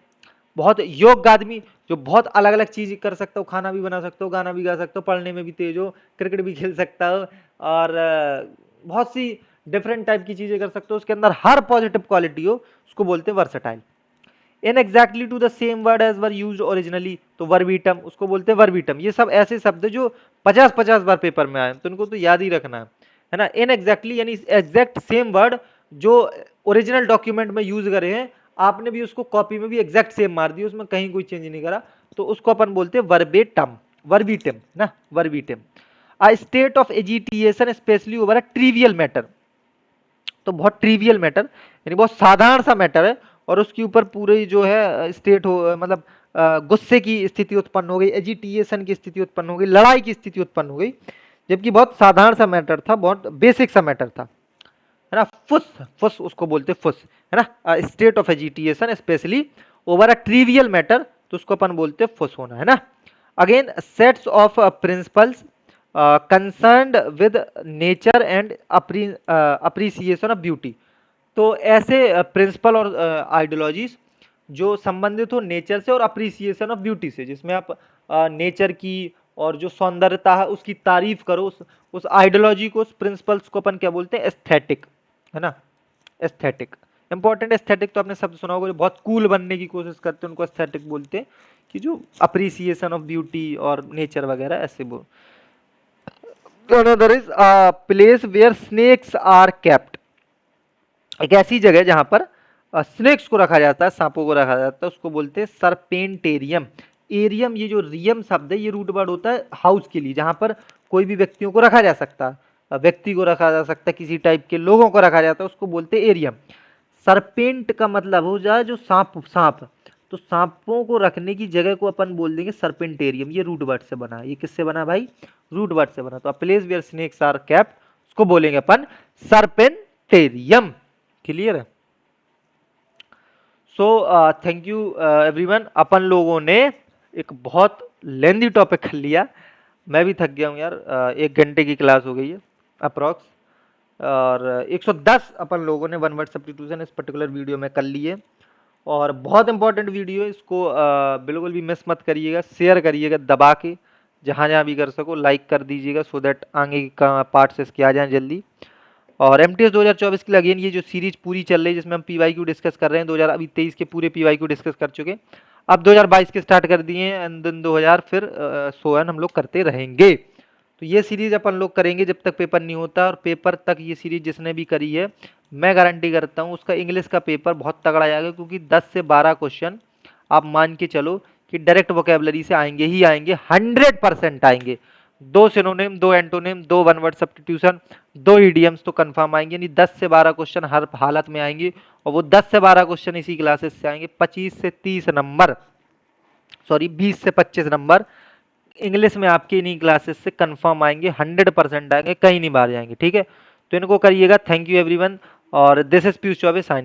बहुत योग्य आदमी जो बहुत अलग अलग चीज कर सकता हो, खाना भी बना सकते हो, गाना भी गा सकते हो, पढ़ने में भी तेज हो, क्रिकेट भी खेल सकता हो, और बहुत सी डिफरेंट टाइप की चीजें कर सकते हो, उसके अंदर हर पॉजिटिव क्वालिटी हो, उसको बोलते हैं versatile. In exactly to the same word as were used originally, तो वर्बिटम, उसको बोलते हैं वर्बिटम। ये सब ऐसे शब्द जो 50-50 बार पेपर में आए, तो इनको तो याद ही रखना है ना। इन एग्जैक्टली यानी एग्जैक्ट सेम वर्ड जो ओरिजिनल डॉक्यूमेंट में यूज करे हैं, आपने भी उसको कॉपी में भी एग्जैक्ट सेम मार दिया, उसमें कहीं कोई चेंज नहीं करा, तो उसको अपन बोलते हैं वर्बेटम, वर्बिटम ना, verbatim. A state of agitation specially over a trivial matter, तो बहुत ट्रिवियल मैटर यानी बहुत साधारण सा मैटर है, और उसके ऊपर पूरे जो है स्टेट हो, मतलब गुस्से की स्थिति उत्पन्न हो गई, एजिटेशन की स्थिति उत्पन्न हो गई, लड़ाई की स्थिति उत्पन्न हो गई, जबकि बहुत साधारण सा मैटर था, बहुत बेसिक सा मैटर था, है ना। फुस, फुस उसको बोलते फुस, है ना। State of agitation specially over a trivial matter, तो उसको अपन बोलते फुस होना, है ना। Again sets of principles concerned with nature and appreciation of beauty, तो ऐसे प्रिंसिपल और आइडियोलॉजीज जो संबंधित हो नेचर से और अप्रिसिएशन ऑफ ब्यूटी से, जिसमें आप नेचर की और जो सौंदर्यता है उसकी तारीफ करो, उस आइडियोलॉजी को, उस प्रिंसिपल्स को अपन क्या बोलते हैं, एस्थेटिक, है ना, एस्थेटिक। इंपॉर्टेंट एस्थेटिक तो आपने शब्द सुना होगा, जो बहुत कूल बनने की कोशिश करते हैं उनको एस्थेटिक बोलते हैं, कि जो अप्रिसिएशन ऑफ ब्यूटी और नेचर वगैरह ऐसे बोल। Another is a place where snakes are kept, एक ऐसी जगह जहां पर स्नेक्स को रखा जाता है, सांपों को रखा जाता है, उसको बोलते हैं सरपेंटेरियम। एरियम, ये जो रियम शब्द है, ये रूट वर्ड होता है हाउस के लिए, जहां पर कोई भी व्यक्तियों को रखा जा सकता है, व्यक्ति को रखा जा सकता है, किसी टाइप के लोगों को रखा जाता है, उसको बोलते हैं एरियम। सरपेंट का मतलब हो जाए जो सांप, सांप, तो सांपों को रखने की जगह को अपन बोल देंगे सरपेंटेरियम। ये रूट वर्ड से बना है, ये किससे बना भाई, रूट वर्ड से बना। तो place where snakes are kept, उसको बोलेंगे अपन सरपेंटेरियम। क्लियर है। So thank you everyone. अपन लोगों ने एक बहुत लेंदी टॉपिक कर लिया, मैं भी थक गया हूँ यार, 1 घंटे की क्लास हो गई है अप्रॉक्स, और 110 अपन लोगों ने वन वर्ड सब्स्टिट्यूशन इस पर्टिकुलर वीडियो में कर लिए, और बहुत इंपॉर्टेंट वीडियो है, इसको बिल्कुल भी मिस मत करिएगा, शेयर करिएगा दबा के, जहाँ जहाँ भी कर सको लाइक कर दीजिएगा, सो दैट आगे का पार्ट्स इसके आ जाएं जल्दी। और एमटीएस 2024 की अगेन ये जो सीरीज पूरी चल रही है, जिसमें हम पीवाईक्यू डिस्कस कर रहे हैं, 2023 के पूरे पीवाईक्यू डिस्कस कर चुके, अब 2022 के स्टार्ट कर दिए हैं, एंड देन 2000 फिर सोएन हम लोग करते रहेंगे। तो ये सीरीज अपन लोग करेंगे जब तक पेपर नहीं होता, और पेपर तक ये सीरीज जिसने भी करी है, मैं गारंटी करता हूँ उसका इंग्लिश का पेपर बहुत तगड़ा आएगा, क्योंकि 10 से 12 क्वेश्चन आप मान के चलो कि डायरेक्ट वोकेबलरी से आएंगे ही आएंगे, 100% आएंगे। 2 synonym, 2 antonym, 2 one word substitution, 2 idioms तो कंफर्म आएंगे, नहीं 10 से 12 क्वेश्चन हर हालत में आएंगे, और वो 10 से 12 क्वेश्चन इसी क्लासेस से आएंगे। 25 से 30 नंबर, सॉरी 20 से 25 नंबर इंग्लिश में आपके इन्हीं क्लासेस से कंफर्म आएंगे, 100% आएंगे, कहीं नहीं बाहर जाएंगे, ठीक है। तो इनको करिएगा। थैंक यू एवरीवन, और this is Piyush Choubey signing.